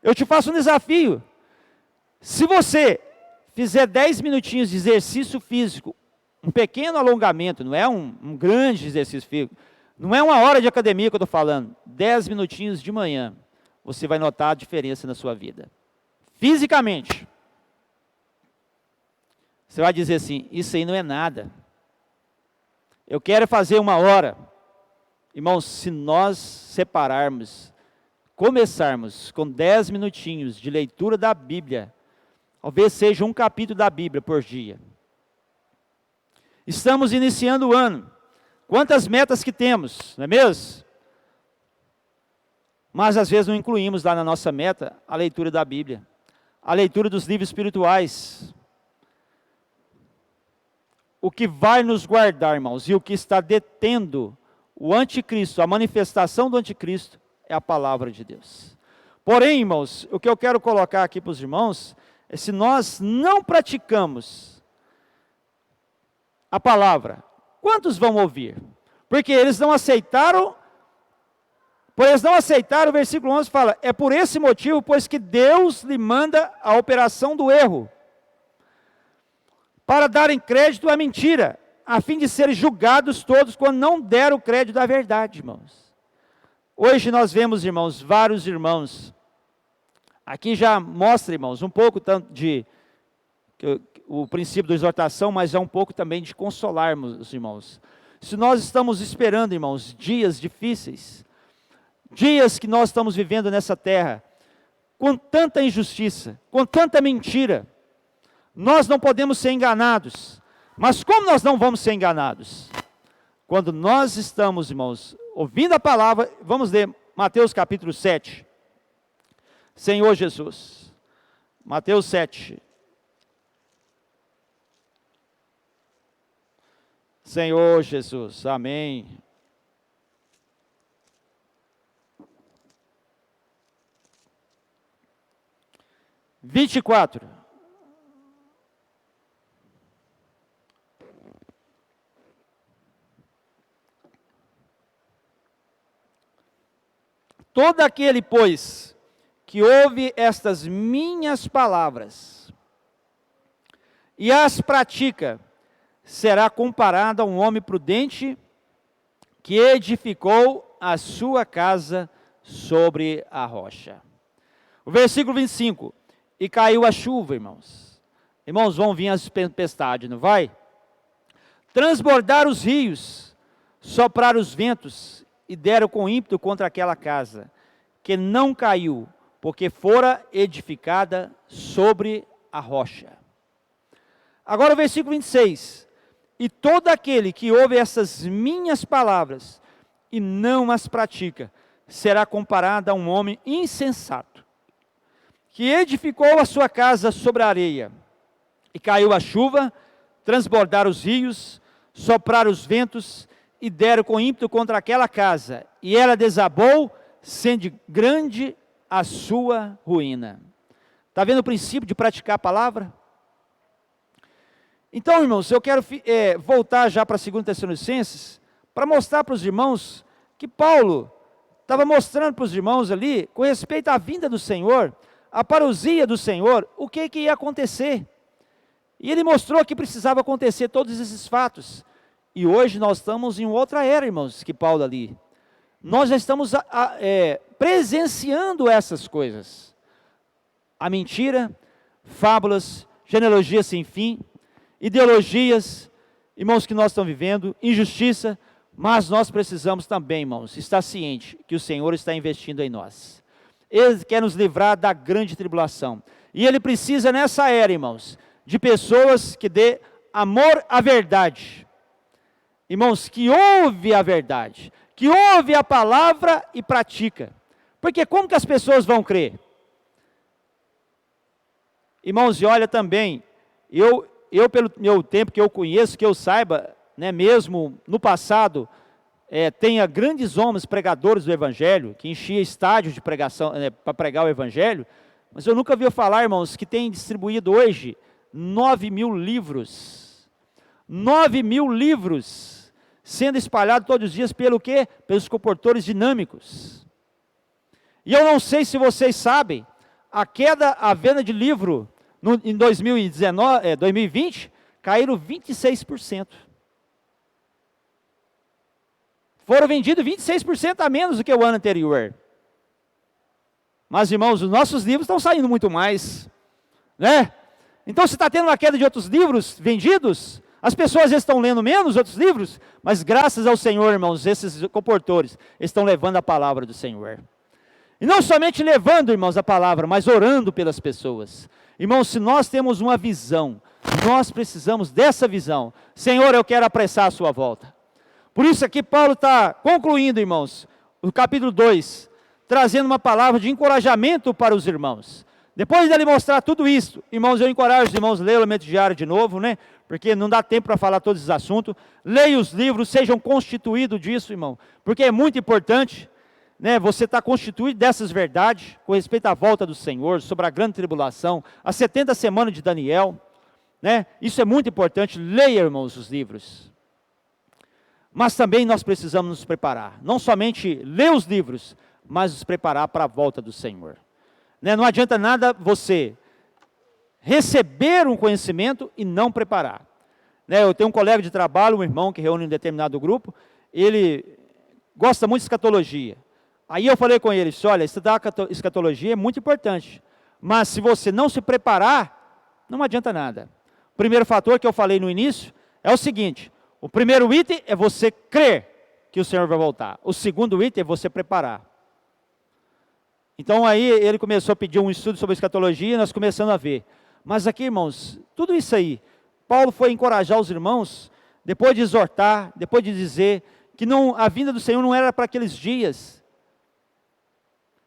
Eu te faço um desafio, se você fizer 10 minutinhos de exercício físico, um pequeno alongamento, não é um grande exercício físico, não é uma hora de academia que eu estou falando, 10 minutinhos de manhã, você vai notar a diferença na sua vida. Fisicamente. Você vai dizer assim, isso aí não é nada. Eu quero fazer 1 hora. Irmãos, se nós separarmos, começarmos com 10 minutinhos de leitura da Bíblia, talvez seja um capítulo da Bíblia por dia. Estamos iniciando o ano. Quantas metas que temos, não é mesmo? Mas às vezes não incluímos lá na nossa meta a leitura da Bíblia, a leitura dos livros espirituais. O que vai nos guardar, irmãos, e o que está detendo o anticristo, a manifestação do anticristo, é a palavra de Deus. Porém, irmãos, o que eu quero colocar aqui para os irmãos, é se nós não praticamos a palavra, quantos vão ouvir? Porque eles não aceitaram, o versículo 11 fala, é por esse motivo, pois que Deus lhe manda a operação do erro, para darem crédito à mentira, a fim de serem julgados todos quando não deram o crédito à verdade, irmãos. Hoje nós vemos, irmãos, vários irmãos, aqui já mostra, irmãos, um pouco tanto de o princípio da exortação, mas é um pouco também de consolarmos os irmãos. Se nós estamos esperando, irmãos, dias difíceis, dias que nós estamos vivendo nessa terra, com tanta injustiça, com tanta mentira, nós não podemos ser enganados. Mas como nós não vamos ser enganados? Quando nós estamos, irmãos, ouvindo a palavra, vamos ler Mateus capítulo 7. Senhor Jesus. Mateus 7. Senhor Jesus, amém. Vinte e quatro. Todo aquele, pois, que ouve estas minhas palavras e as pratica, será comparado a um homem prudente que edificou a sua casa sobre a rocha. O versículo 25, e caiu a chuva, irmãos. Irmãos, vão vir as tempestades, não vai? Transbordar os rios, soprar os ventos, e deram com ímpeto contra aquela casa, que não caiu, porque fora edificada sobre a rocha. Agora o versículo 26, e todo aquele que ouve essas minhas palavras, e não as pratica, será comparado a um homem insensato, que edificou a sua casa sobre a areia. E caiu a chuva, transbordaram os rios, sopraram os ventos e deram com ímpeto contra aquela casa. E ela desabou, sendo grande a sua ruína. Está vendo o princípio de praticar a palavra? Então, irmãos, eu quero voltar já para 2 Tessalonicenses, para mostrar para os irmãos que Paulo estava mostrando para os irmãos ali, com respeito à vinda do Senhor, a parousia do Senhor, o que ia acontecer. E ele mostrou que precisava acontecer todos esses fatos. E hoje nós estamos em outra era, irmãos, que Paulo ali. Nós já estamos presenciando essas coisas. A mentira, fábulas, genealogia sem fim, ideologias, irmãos, que nós estamos vivendo, injustiça, mas nós precisamos também, irmãos, estar ciente que o Senhor está investindo em nós. Ele quer nos livrar da grande tribulação. E Ele precisa nessa era, irmãos, de pessoas que dê amor à verdade. Irmãos, que ouve a verdade, que ouve a palavra e pratica. Porque como que as pessoas vão crer? Irmãos, e olha também, eu pelo meu tempo que eu conheço, que eu saiba, né, mesmo no passado, tenha grandes homens pregadores do Evangelho, que enchia estádios de pregação, para pregar o Evangelho, mas eu nunca vi falar, irmãos, que tem distribuído hoje 9.000 livros. 9.000 livros sendo espalhados todos os dias pelo quê? Pelos comportores dinâmicos. E eu não sei se vocês sabem, a venda de livro em 2020, caíram 26%. Foram vendidos 26% a menos do que o ano anterior. Mas, irmãos, os nossos livros estão saindo muito mais, né? Então, se está tendo uma queda de outros livros vendidos, as pessoas estão lendo menos outros livros, mas graças ao Senhor, irmãos, esses comportores estão levando a palavra do Senhor. E não somente levando, irmãos, a palavra, mas orando pelas pessoas. Irmãos, se nós temos uma visão, nós precisamos dessa visão. Senhor, eu quero apressar a sua volta. Por isso aqui Paulo está concluindo, irmãos, o capítulo 2, trazendo uma palavra de encorajamento para os irmãos. Depois dele mostrar tudo isso, irmãos, eu encorajo os irmãos a ler o Elemento Diário de novo, né? Porque não dá tempo para falar todos os assuntos. Leiam os livros, sejam constituídos disso, irmão, porque é muito importante, né? Você está constituído dessas verdades, com respeito à volta do Senhor, sobre a grande tribulação, as 70 semanas de Daniel, né? Isso é muito importante. Leia, irmãos, os livros. Mas também nós precisamos nos preparar, não somente ler os livros, mas nos preparar para a volta do Senhor. Né? Não adianta nada você receber um conhecimento e não preparar. Né? Eu tenho um colega de trabalho, um irmão que reúne um determinado grupo, ele gosta muito de escatologia. Aí eu falei com ele, olha, estudar escatologia é muito importante, mas se você não se preparar, não adianta nada. O primeiro fator que eu falei no início é o seguinte: o primeiro item é você crer que o Senhor vai voltar. O segundo item é você preparar. Então aí ele começou a pedir um estudo sobre escatologia e nós começamos a ver. Mas aqui, irmãos, tudo isso aí, Paulo foi encorajar os irmãos, depois de exortar, depois de dizer que a vinda do Senhor não era para aqueles dias.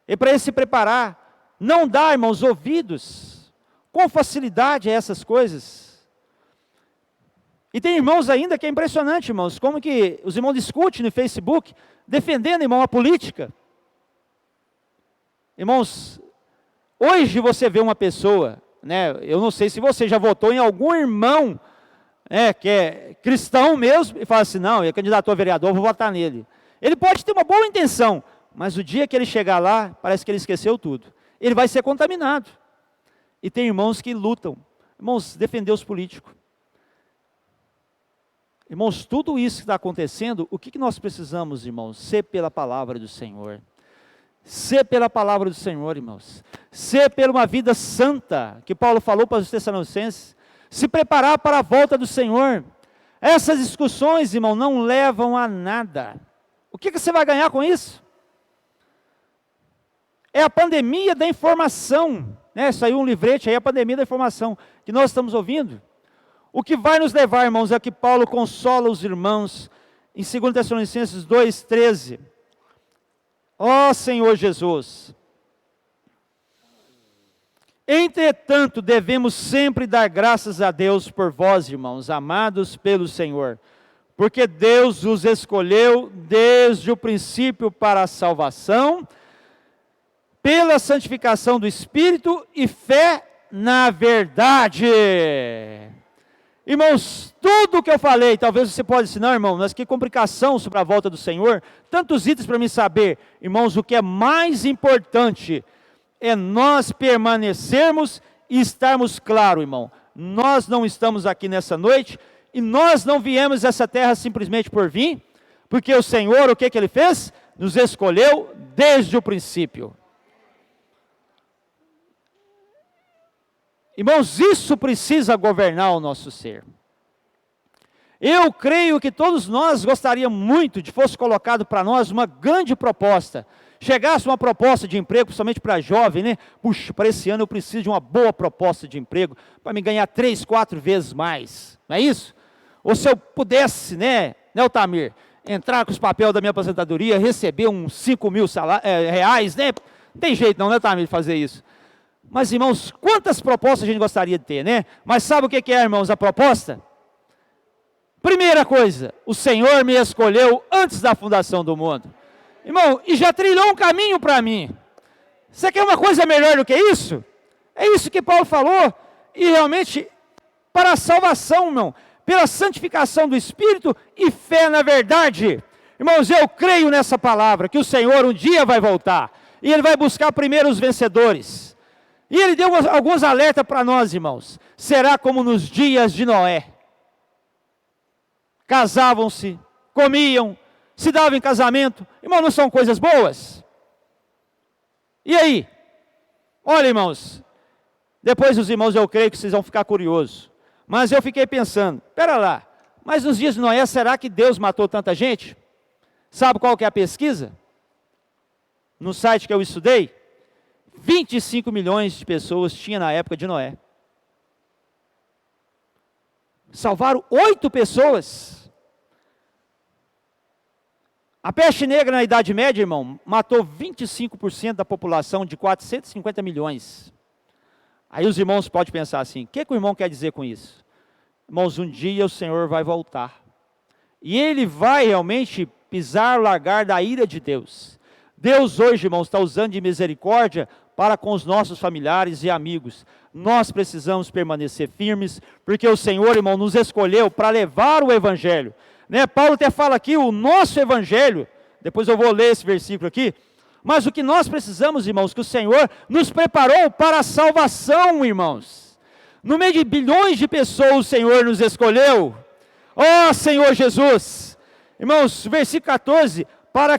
E para ele se preparar, não dá, irmãos, ouvidos com facilidade a essas coisas. E tem irmãos ainda que é impressionante, irmãos, como que os irmãos discutem no Facebook, defendendo, irmão, a política. Irmãos, hoje você vê uma pessoa, né, eu não sei se você já votou em algum irmão, que é cristão mesmo, e fala assim, não, ele candidatou a vereador, eu vou votar nele. Ele pode ter uma boa intenção, mas o dia que ele chegar lá, parece que ele esqueceu tudo. Ele vai ser contaminado. E tem irmãos que lutam. Irmãos, defender os políticos. Irmãos, tudo isso que está acontecendo, o que nós precisamos, irmãos? Ser pela palavra do Senhor. Ser pela palavra do Senhor, irmãos. Ser pela uma vida santa, que Paulo falou para os Tessalonicenses. Se preparar para a volta do Senhor. Essas discussões, irmão, não levam a nada. O que você vai ganhar com isso? É a pandemia da informação, né? Saiu um livrete aí, a pandemia da informação, que nós estamos ouvindo. O que vai nos levar, irmãos, é que Paulo consola os irmãos, em 2 Tessalonicenses 2,13. Ó Senhor Jesus, Entretanto, devemos sempre dar graças a Deus por vós, irmãos, amados pelo Senhor, porque Deus os escolheu desde o princípio para a salvação, pela santificação do Espírito e fé na verdade. Irmãos, tudo o que eu falei, talvez você pode dizer, não, irmão, mas que complicação sobre a volta do Senhor, tantos itens para mim saber. Irmãos, o que é mais importante é nós permanecermos e estarmos claros, irmão. Nós não estamos aqui nessa noite e nós não viemos a essa terra simplesmente por vir, porque o Senhor, o que Ele fez? Nos escolheu desde o princípio. Irmãos, isso precisa governar o nosso ser. Eu creio que todos nós gostaríamos muito de fosse colocado para nós uma grande proposta. Chegasse uma proposta de emprego, principalmente para jovem, né? Puxa, para esse ano eu preciso de uma boa proposta de emprego, para me ganhar 3, 4 vezes mais. Não é isso? Ou se eu pudesse, né, Altamir, entrar com os papéis da minha aposentadoria, receber uns 5 mil reais, né? Não tem jeito não, né, Altamir, de fazer isso. Mas, irmãos, quantas propostas a gente gostaria de ter, né? Mas sabe o que é, irmãos, a proposta? Primeira coisa, o Senhor me escolheu antes da fundação do mundo. Irmão, e já trilhou um caminho para mim. Você quer uma coisa melhor do que isso? É isso que Paulo falou. E realmente, para a salvação, irmão, pela santificação do Espírito e fé na verdade. Irmãos, eu creio nessa palavra, que o Senhor um dia vai voltar. E Ele vai buscar primeiro os vencedores. E Ele deu alguns alertas para nós, irmãos. Será como nos dias de Noé. Casavam-se, comiam, se davam em casamento. Irmão, não são coisas boas? E aí? Olha, irmãos, depois os irmãos eu creio que vocês vão ficar curiosos. Mas eu fiquei pensando, espera lá, mas nos dias de Noé, será que Deus matou tanta gente? Sabe qual que é a pesquisa? No site que eu estudei, 25 milhões de pessoas tinha na época de Noé. Salvaram 8 pessoas. A peste negra na Idade Média, irmão, matou 25% da população de 450 milhões. Aí os irmãos podem pensar assim, o que o irmão quer dizer com isso? Irmãos, um dia o Senhor vai voltar. E Ele vai realmente pisar o largar da ira de Deus. Deus hoje, irmãos, está usando de misericórdia para com os nossos familiares e amigos. Nós precisamos permanecer firmes, porque o Senhor, irmão, nos escolheu para levar o Evangelho. Né? Paulo até fala aqui, o nosso Evangelho, depois eu vou ler esse versículo aqui, mas o que nós precisamos, irmãos, que o Senhor nos preparou para a salvação, irmãos. No meio de bilhões de pessoas, o Senhor nos escolheu. Ó Senhor Jesus! Irmãos, versículo 14, para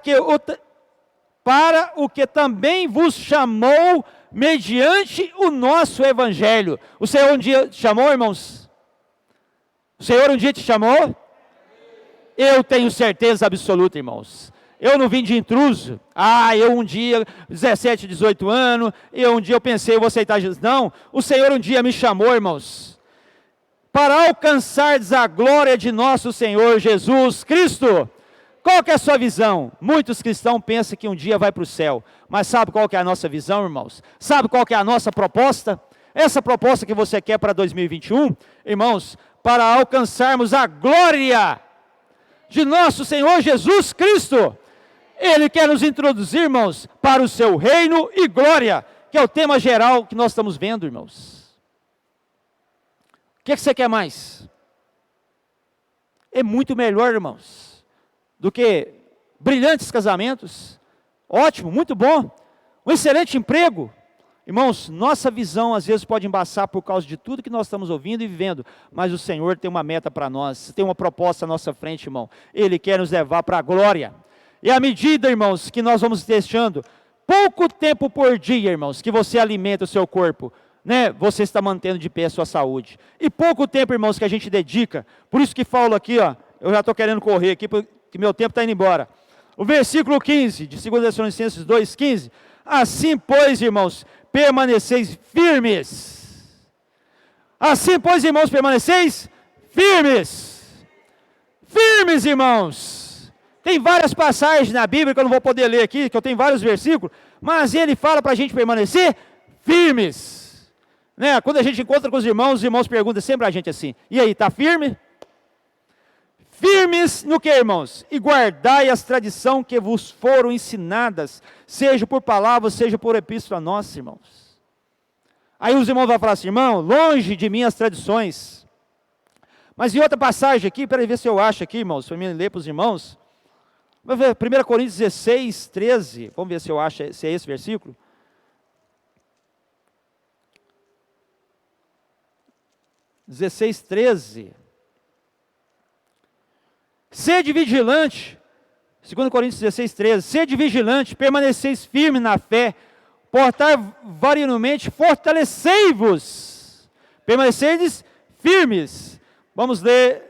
o que também vos chamou mediante o nosso Evangelho. O Senhor um dia te chamou, irmãos? O Senhor um dia te chamou? Eu tenho certeza absoluta, irmãos. Eu não vim de intruso. Eu um dia, 17, 18 anos, um dia eu pensei, eu vou aceitar Jesus. Não, o Senhor um dia me chamou, irmãos, para alcançar a glória de nosso Senhor Jesus Cristo. Qual que é a sua visão? Muitos cristãos pensam que um dia vai para o céu. Mas sabe qual que é a nossa visão, irmãos? Sabe qual que é a nossa proposta? Essa proposta que você quer para 2021, irmãos, para alcançarmos a glória de nosso Senhor Jesus Cristo. Ele quer nos introduzir, irmãos, para o seu reino e glória, que é o tema geral que nós estamos vendo, irmãos. O que você quer mais? É muito melhor, irmãos, do que brilhantes casamentos, ótimo, muito bom, um excelente emprego. Irmãos, nossa visão às vezes pode embaçar por causa de tudo que nós estamos ouvindo e vivendo, mas o Senhor tem uma meta para nós, tem uma proposta à nossa frente, irmão. Ele quer nos levar para a glória. E à medida, irmãos, que nós vamos deixando pouco tempo por dia, irmãos, que você alimenta o seu corpo, né, você está mantendo de pé a sua saúde. E pouco tempo, irmãos, que a gente dedica, por isso que falo aqui, ó, eu já estou querendo correr aqui, porque meu tempo está indo embora. O versículo 15, de 2 Tessalonicenses 2,15, assim, pois, irmãos, permaneceis firmes. Assim, pois, irmãos, permaneceis firmes. Firmes, irmãos. Tem várias passagens na Bíblia que eu não vou poder ler aqui, que eu tenho vários versículos, mas ele fala para a gente permanecer firmes. Né? Quando a gente encontra com os irmãos perguntam sempre a gente assim, e aí, está firme? Firmes no que, irmãos? E guardai as tradições que vos foram ensinadas, seja por palavra, seja por epístola nossa, irmãos. Aí os irmãos vão falar assim, irmão, longe de mim as tradições. Mas em outra passagem aqui, para ver se eu acho aqui, irmãos, para mim ler para os irmãos. Vamos ver, 1 Coríntios 16, 13, vamos ver se eu acho, se é esse versículo. (16, 13). Sede vigilante, 2 Coríntios 16, 13, sede vigilante, permaneceis firme na fé, portai variamente, fortalecei-vos, permaneceis firmes. Vamos ler,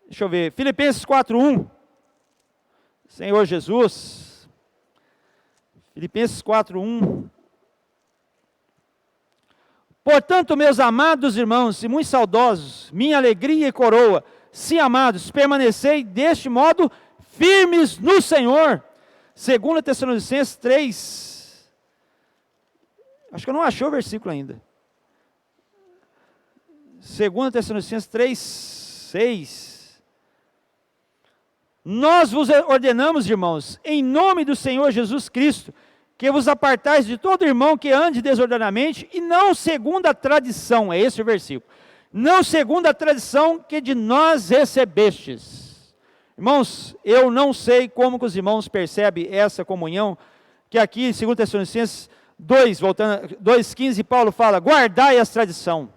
deixa eu ver, Filipenses 4:1, Senhor Jesus, Filipenses 4:1. Portanto, meus amados irmãos e muito saudosos, minha alegria e coroa, sim, amados, permanecei deste modo firmes no Senhor. 2 Tessalonicenses 3, acho que eu não achei o versículo ainda. 2 Tessalonicenses 3, 6. Nós vos ordenamos, irmãos, em nome do Senhor Jesus Cristo, que vos apartais de todo irmão que ande desordenadamente, e não segundo a tradição, é esse o versículo, não segundo a tradição que de nós recebestes. Irmãos, eu não sei como que os irmãos percebem essa comunhão, que aqui em 2 Tessalonicenses 2, voltando, 2,15, Paulo fala, guardai as tradições.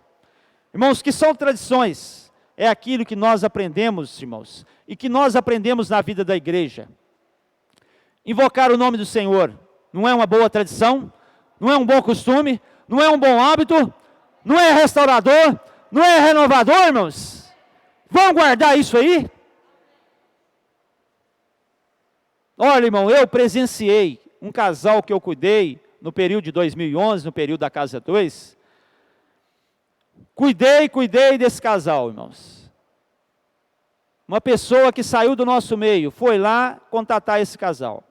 Irmãos, que são tradições? É aquilo que nós aprendemos, irmãos, e que nós aprendemos na vida da igreja. Invocar o nome do Senhor não é uma boa tradição, não é um bom costume, não é um bom hábito, não é restaurador, não é renovador, irmãos? Vamos guardar isso aí? Olha, irmão, eu presenciei um casal que eu cuidei no período de 2011, no período da Casa 2. Cuidei desse casal, irmãos. Uma pessoa que saiu do nosso meio, foi lá contatar esse casal.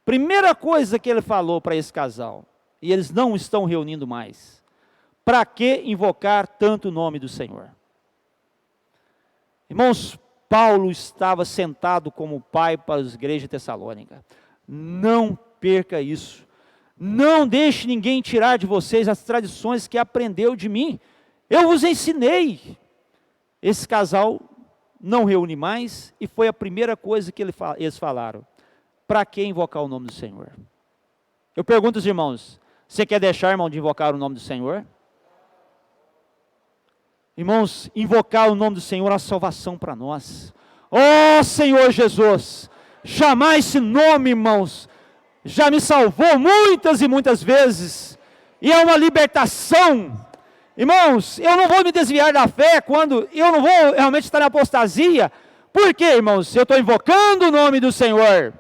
Primeira coisa que ele falou para esse casal, e eles não estão reunindo mais, para que invocar tanto o nome do Senhor? Irmãos, Paulo estava sentado como pai para as igrejas de Tessalônica. Não perca isso. Não deixe ninguém tirar de vocês as tradições que aprendeu de mim. Eu vos ensinei. Esse casal não reúne mais, e foi a primeira coisa que eles falaram. Para que invocar o nome do Senhor? Eu pergunto aos irmãos, você quer deixar, irmão, de invocar o nome do Senhor? Irmãos, invocar o nome do Senhor é a salvação para nós. Oh Senhor Jesus, chamar esse nome, irmãos, já me salvou muitas e muitas vezes, e é uma libertação. Irmãos, eu não vou me desviar da fé quando eu não vou realmente estar na apostasia. Por quê, irmãos? Eu estou invocando o nome do Senhor.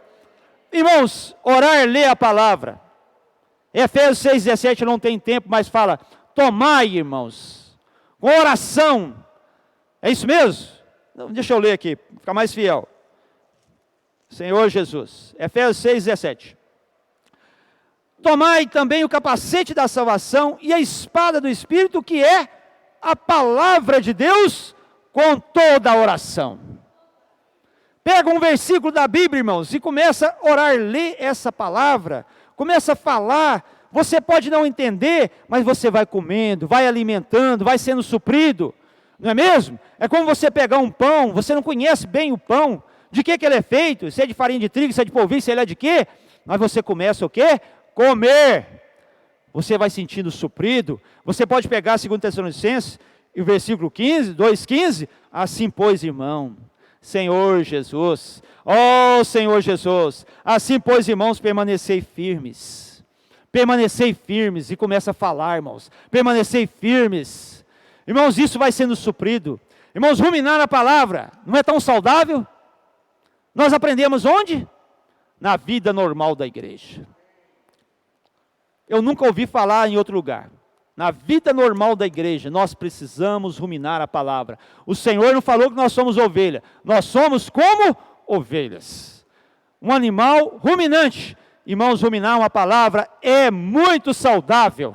Irmãos, orar, ler a palavra. Efésios 6,17 não tem tempo, mas fala, tomai, irmãos, com oração. É isso mesmo? Não, deixa eu ler aqui, ficar mais fiel. Senhor Jesus, Efésios 6,17. Tomai também o capacete da salvação e a espada do Espírito, que é a palavra de Deus, com toda a oração. Pega um versículo da Bíblia, irmãos, e começa a orar, ler essa palavra, começa a falar. Você pode não entender, mas você vai comendo, vai alimentando, vai sendo suprido, não é mesmo? É como você pegar um pão, você não conhece bem o pão, de que ele é feito, se é de farinha de trigo, se é de polvilho, se ele é de quê, mas você começa o quê? Comer, você vai sentindo suprido. Você pode pegar 2 Tessalonicenses, e o versículo 15, 2,15, assim pois, irmão, Senhor Jesus, ó Senhor Jesus, assim pois, irmãos, permanecei firmes, e começa a falar, irmãos, permanecei firmes, irmãos, isso vai sendo suprido. Irmãos, ruminar a palavra, não é tão saudável? Nós aprendemos onde? Na vida normal da igreja. Eu nunca ouvi falar em outro lugar. Na vida normal da igreja, nós precisamos ruminar a palavra. O Senhor não falou que nós somos ovelha. Nós somos como ovelhas. Um animal ruminante. Irmãos, ruminar uma palavra é muito saudável.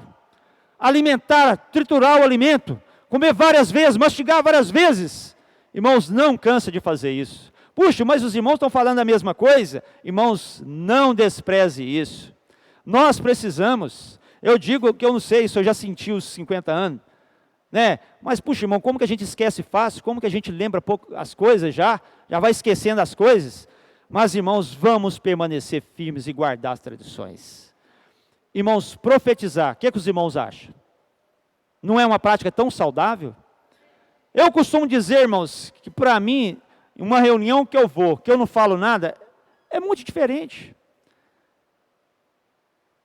alimentar, triturar o alimento, comer várias vezes, mastigar várias vezes. Irmãos, não cansa de fazer isso. Puxa, mas os irmãos estão falando a mesma coisa? Irmãos, não despreze isso. Nós precisamos, eu digo que eu não sei se eu já senti os 50 anos, né? Mas puxa, irmão, como que a gente esquece fácil? Como que a gente lembra pouco as coisas já vai esquecendo as coisas? Mas irmãos, vamos permanecer firmes e guardar as tradições. Irmãos, profetizar, o que os irmãos acham? Não é uma prática tão saudável? Eu costumo dizer, irmãos, que para mim, uma reunião que eu vou, que eu não falo nada, é muito diferente.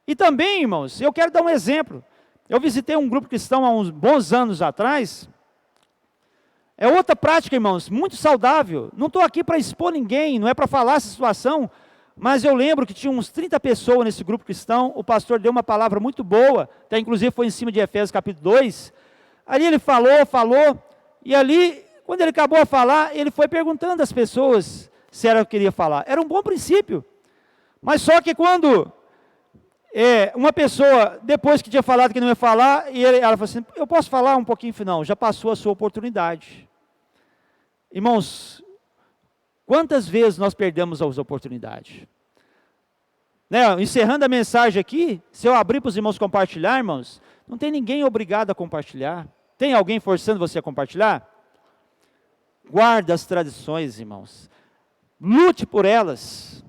E também, irmãos, eu quero dar um exemplo. Eu visitei um grupo cristão há uns bons anos atrás. É outra prática, irmãos, muito saudável. Não estou aqui para expor ninguém, não é para falar essa situação, mas eu lembro que tinha uns 30 pessoas nesse grupo cristão, o pastor deu uma palavra muito boa, até inclusive foi em cima de Efésios capítulo 2, ali ele falou, e ali, quando ele acabou de falar, ele foi perguntando às pessoas se era o que queria falar. Era um bom princípio, mas só que quando uma pessoa, depois que tinha falado que não ia falar, e ela falou assim, eu posso falar um pouquinho final, já passou a sua oportunidade. Irmãos, quantas vezes nós perdemos as oportunidades? Né? Encerrando a mensagem aqui, se eu abrir para os irmãos compartilhar, irmãos, não tem ninguém obrigado a compartilhar. Tem alguém forçando você a compartilhar? Guarda as tradições, irmãos. Lute por elas.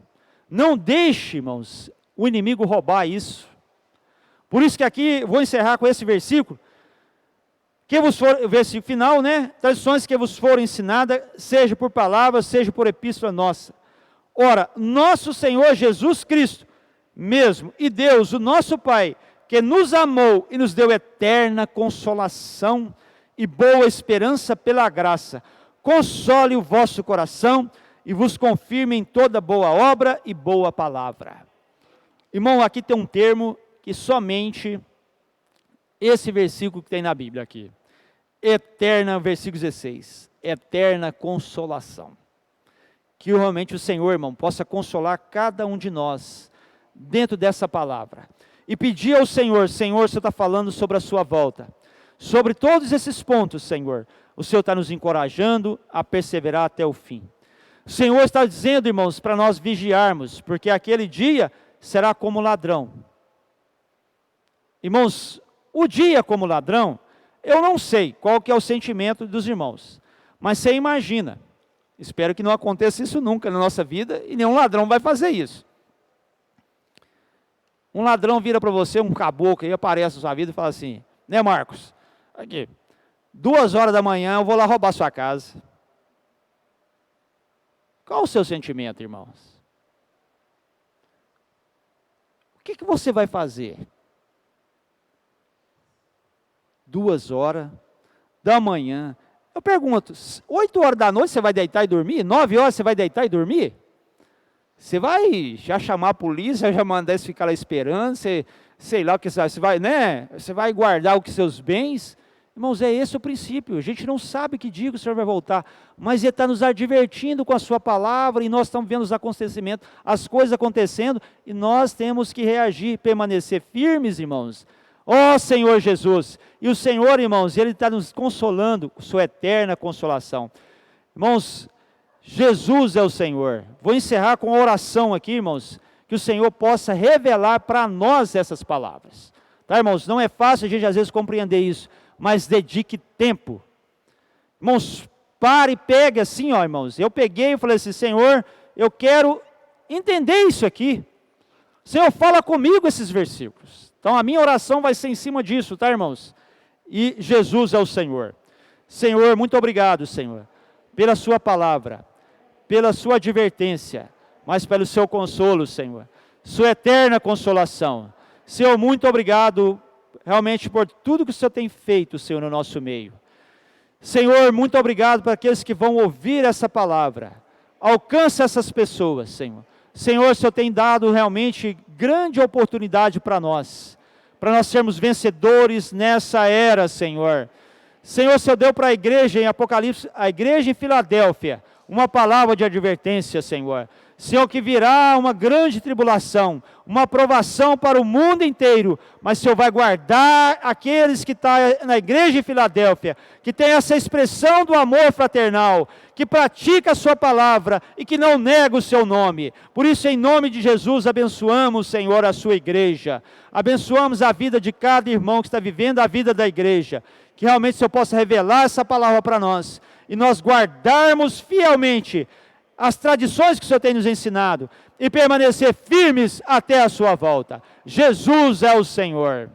Não deixe, irmãos, o inimigo roubar isso. Por isso que aqui, vou encerrar com esse versículo. O versículo final, né? Tradições que vos foram ensinadas, seja por palavras, seja por epístola nossa. Ora, nosso Senhor Jesus Cristo, mesmo, e Deus, o nosso Pai, que nos amou e nos deu eterna consolação e boa esperança pela graça, console o vosso coração e vos confirme em toda boa obra e boa palavra. Irmão, aqui tem um termo que somente esse versículo que tem na Bíblia aqui. Eterna, versículo 16, eterna consolação. Que realmente o Senhor, irmão, possa consolar cada um de nós, dentro dessa palavra. E pedir ao Senhor, Senhor, o Senhor está falando sobre a sua volta. Sobre todos esses pontos, Senhor, o Senhor está nos encorajando a perseverar até o fim. O Senhor está dizendo, irmãos, para nós vigiarmos, porque aquele dia será como ladrão. Irmãos, o dia como ladrão, eu não sei qual que é o sentimento dos irmãos, mas você imagina, espero que não aconteça isso nunca na nossa vida, e nenhum ladrão vai fazer isso. Um ladrão vira para você, um caboclo, e aparece na sua vida e fala assim, né Marcos, aqui, 2 horas da manhã eu vou lá roubar sua casa. Qual o seu sentimento, irmãos? O que você vai fazer? 2 horas da manhã. Eu pergunto, 8 horas da noite você vai deitar e dormir? 9 horas você vai deitar e dormir? Você vai já chamar a polícia, já mandar eles ficar lá esperando, sei lá o que você vai, né? Você vai guardar os seus bens. Irmãos, é esse o princípio. A gente não sabe que dia o Senhor vai voltar, mas Ele está nos advertindo com a sua palavra, e nós estamos vendo os acontecimentos, as coisas acontecendo, e nós temos que reagir, permanecer firmes, irmãos. Ó Senhor Jesus, e o Senhor, irmãos, Ele está nos consolando com sua eterna consolação. Irmãos, Jesus é o Senhor. Vou encerrar com uma oração aqui, irmãos, que o Senhor possa revelar para nós essas palavras. Tá, irmãos? Não é fácil a gente às vezes compreender isso, mas dedique tempo. Irmãos, pare e pegue assim, ó, irmãos. Eu peguei e falei assim, Senhor, eu quero entender isso aqui. Senhor, fala comigo esses versículos. Então a minha oração vai ser em cima disso, tá, irmãos? E Jesus é o Senhor. Senhor, muito obrigado, Senhor, pela sua palavra, pela sua advertência, mas pelo seu consolo, Senhor, sua eterna consolação. Senhor, muito obrigado, realmente, por tudo que o Senhor tem feito, Senhor, no nosso meio. Senhor, muito obrigado para aqueles que vão ouvir essa palavra. Alcança essas pessoas, Senhor. Senhor, o Senhor tem dado realmente grande oportunidade para nós sermos vencedores nessa era, Senhor. Senhor, o Senhor deu para a igreja em Apocalipse, a igreja em Filadélfia, uma palavra de advertência, Senhor. Senhor, que virá uma grande tribulação, uma provação para o mundo inteiro, mas o Senhor vai guardar aqueles que estão na igreja de Filadélfia, que tem essa expressão do amor fraternal, que pratica a sua palavra e que não nega o seu nome. Por isso, em nome de Jesus, abençoamos, Senhor, a sua igreja, abençoamos a vida de cada irmão que está vivendo a vida da igreja, que realmente o Senhor possa revelar essa palavra para nós, e nós guardarmos fielmente as tradições que o Senhor tem nos ensinado, e permanecer firmes até a sua volta. Jesus é o Senhor.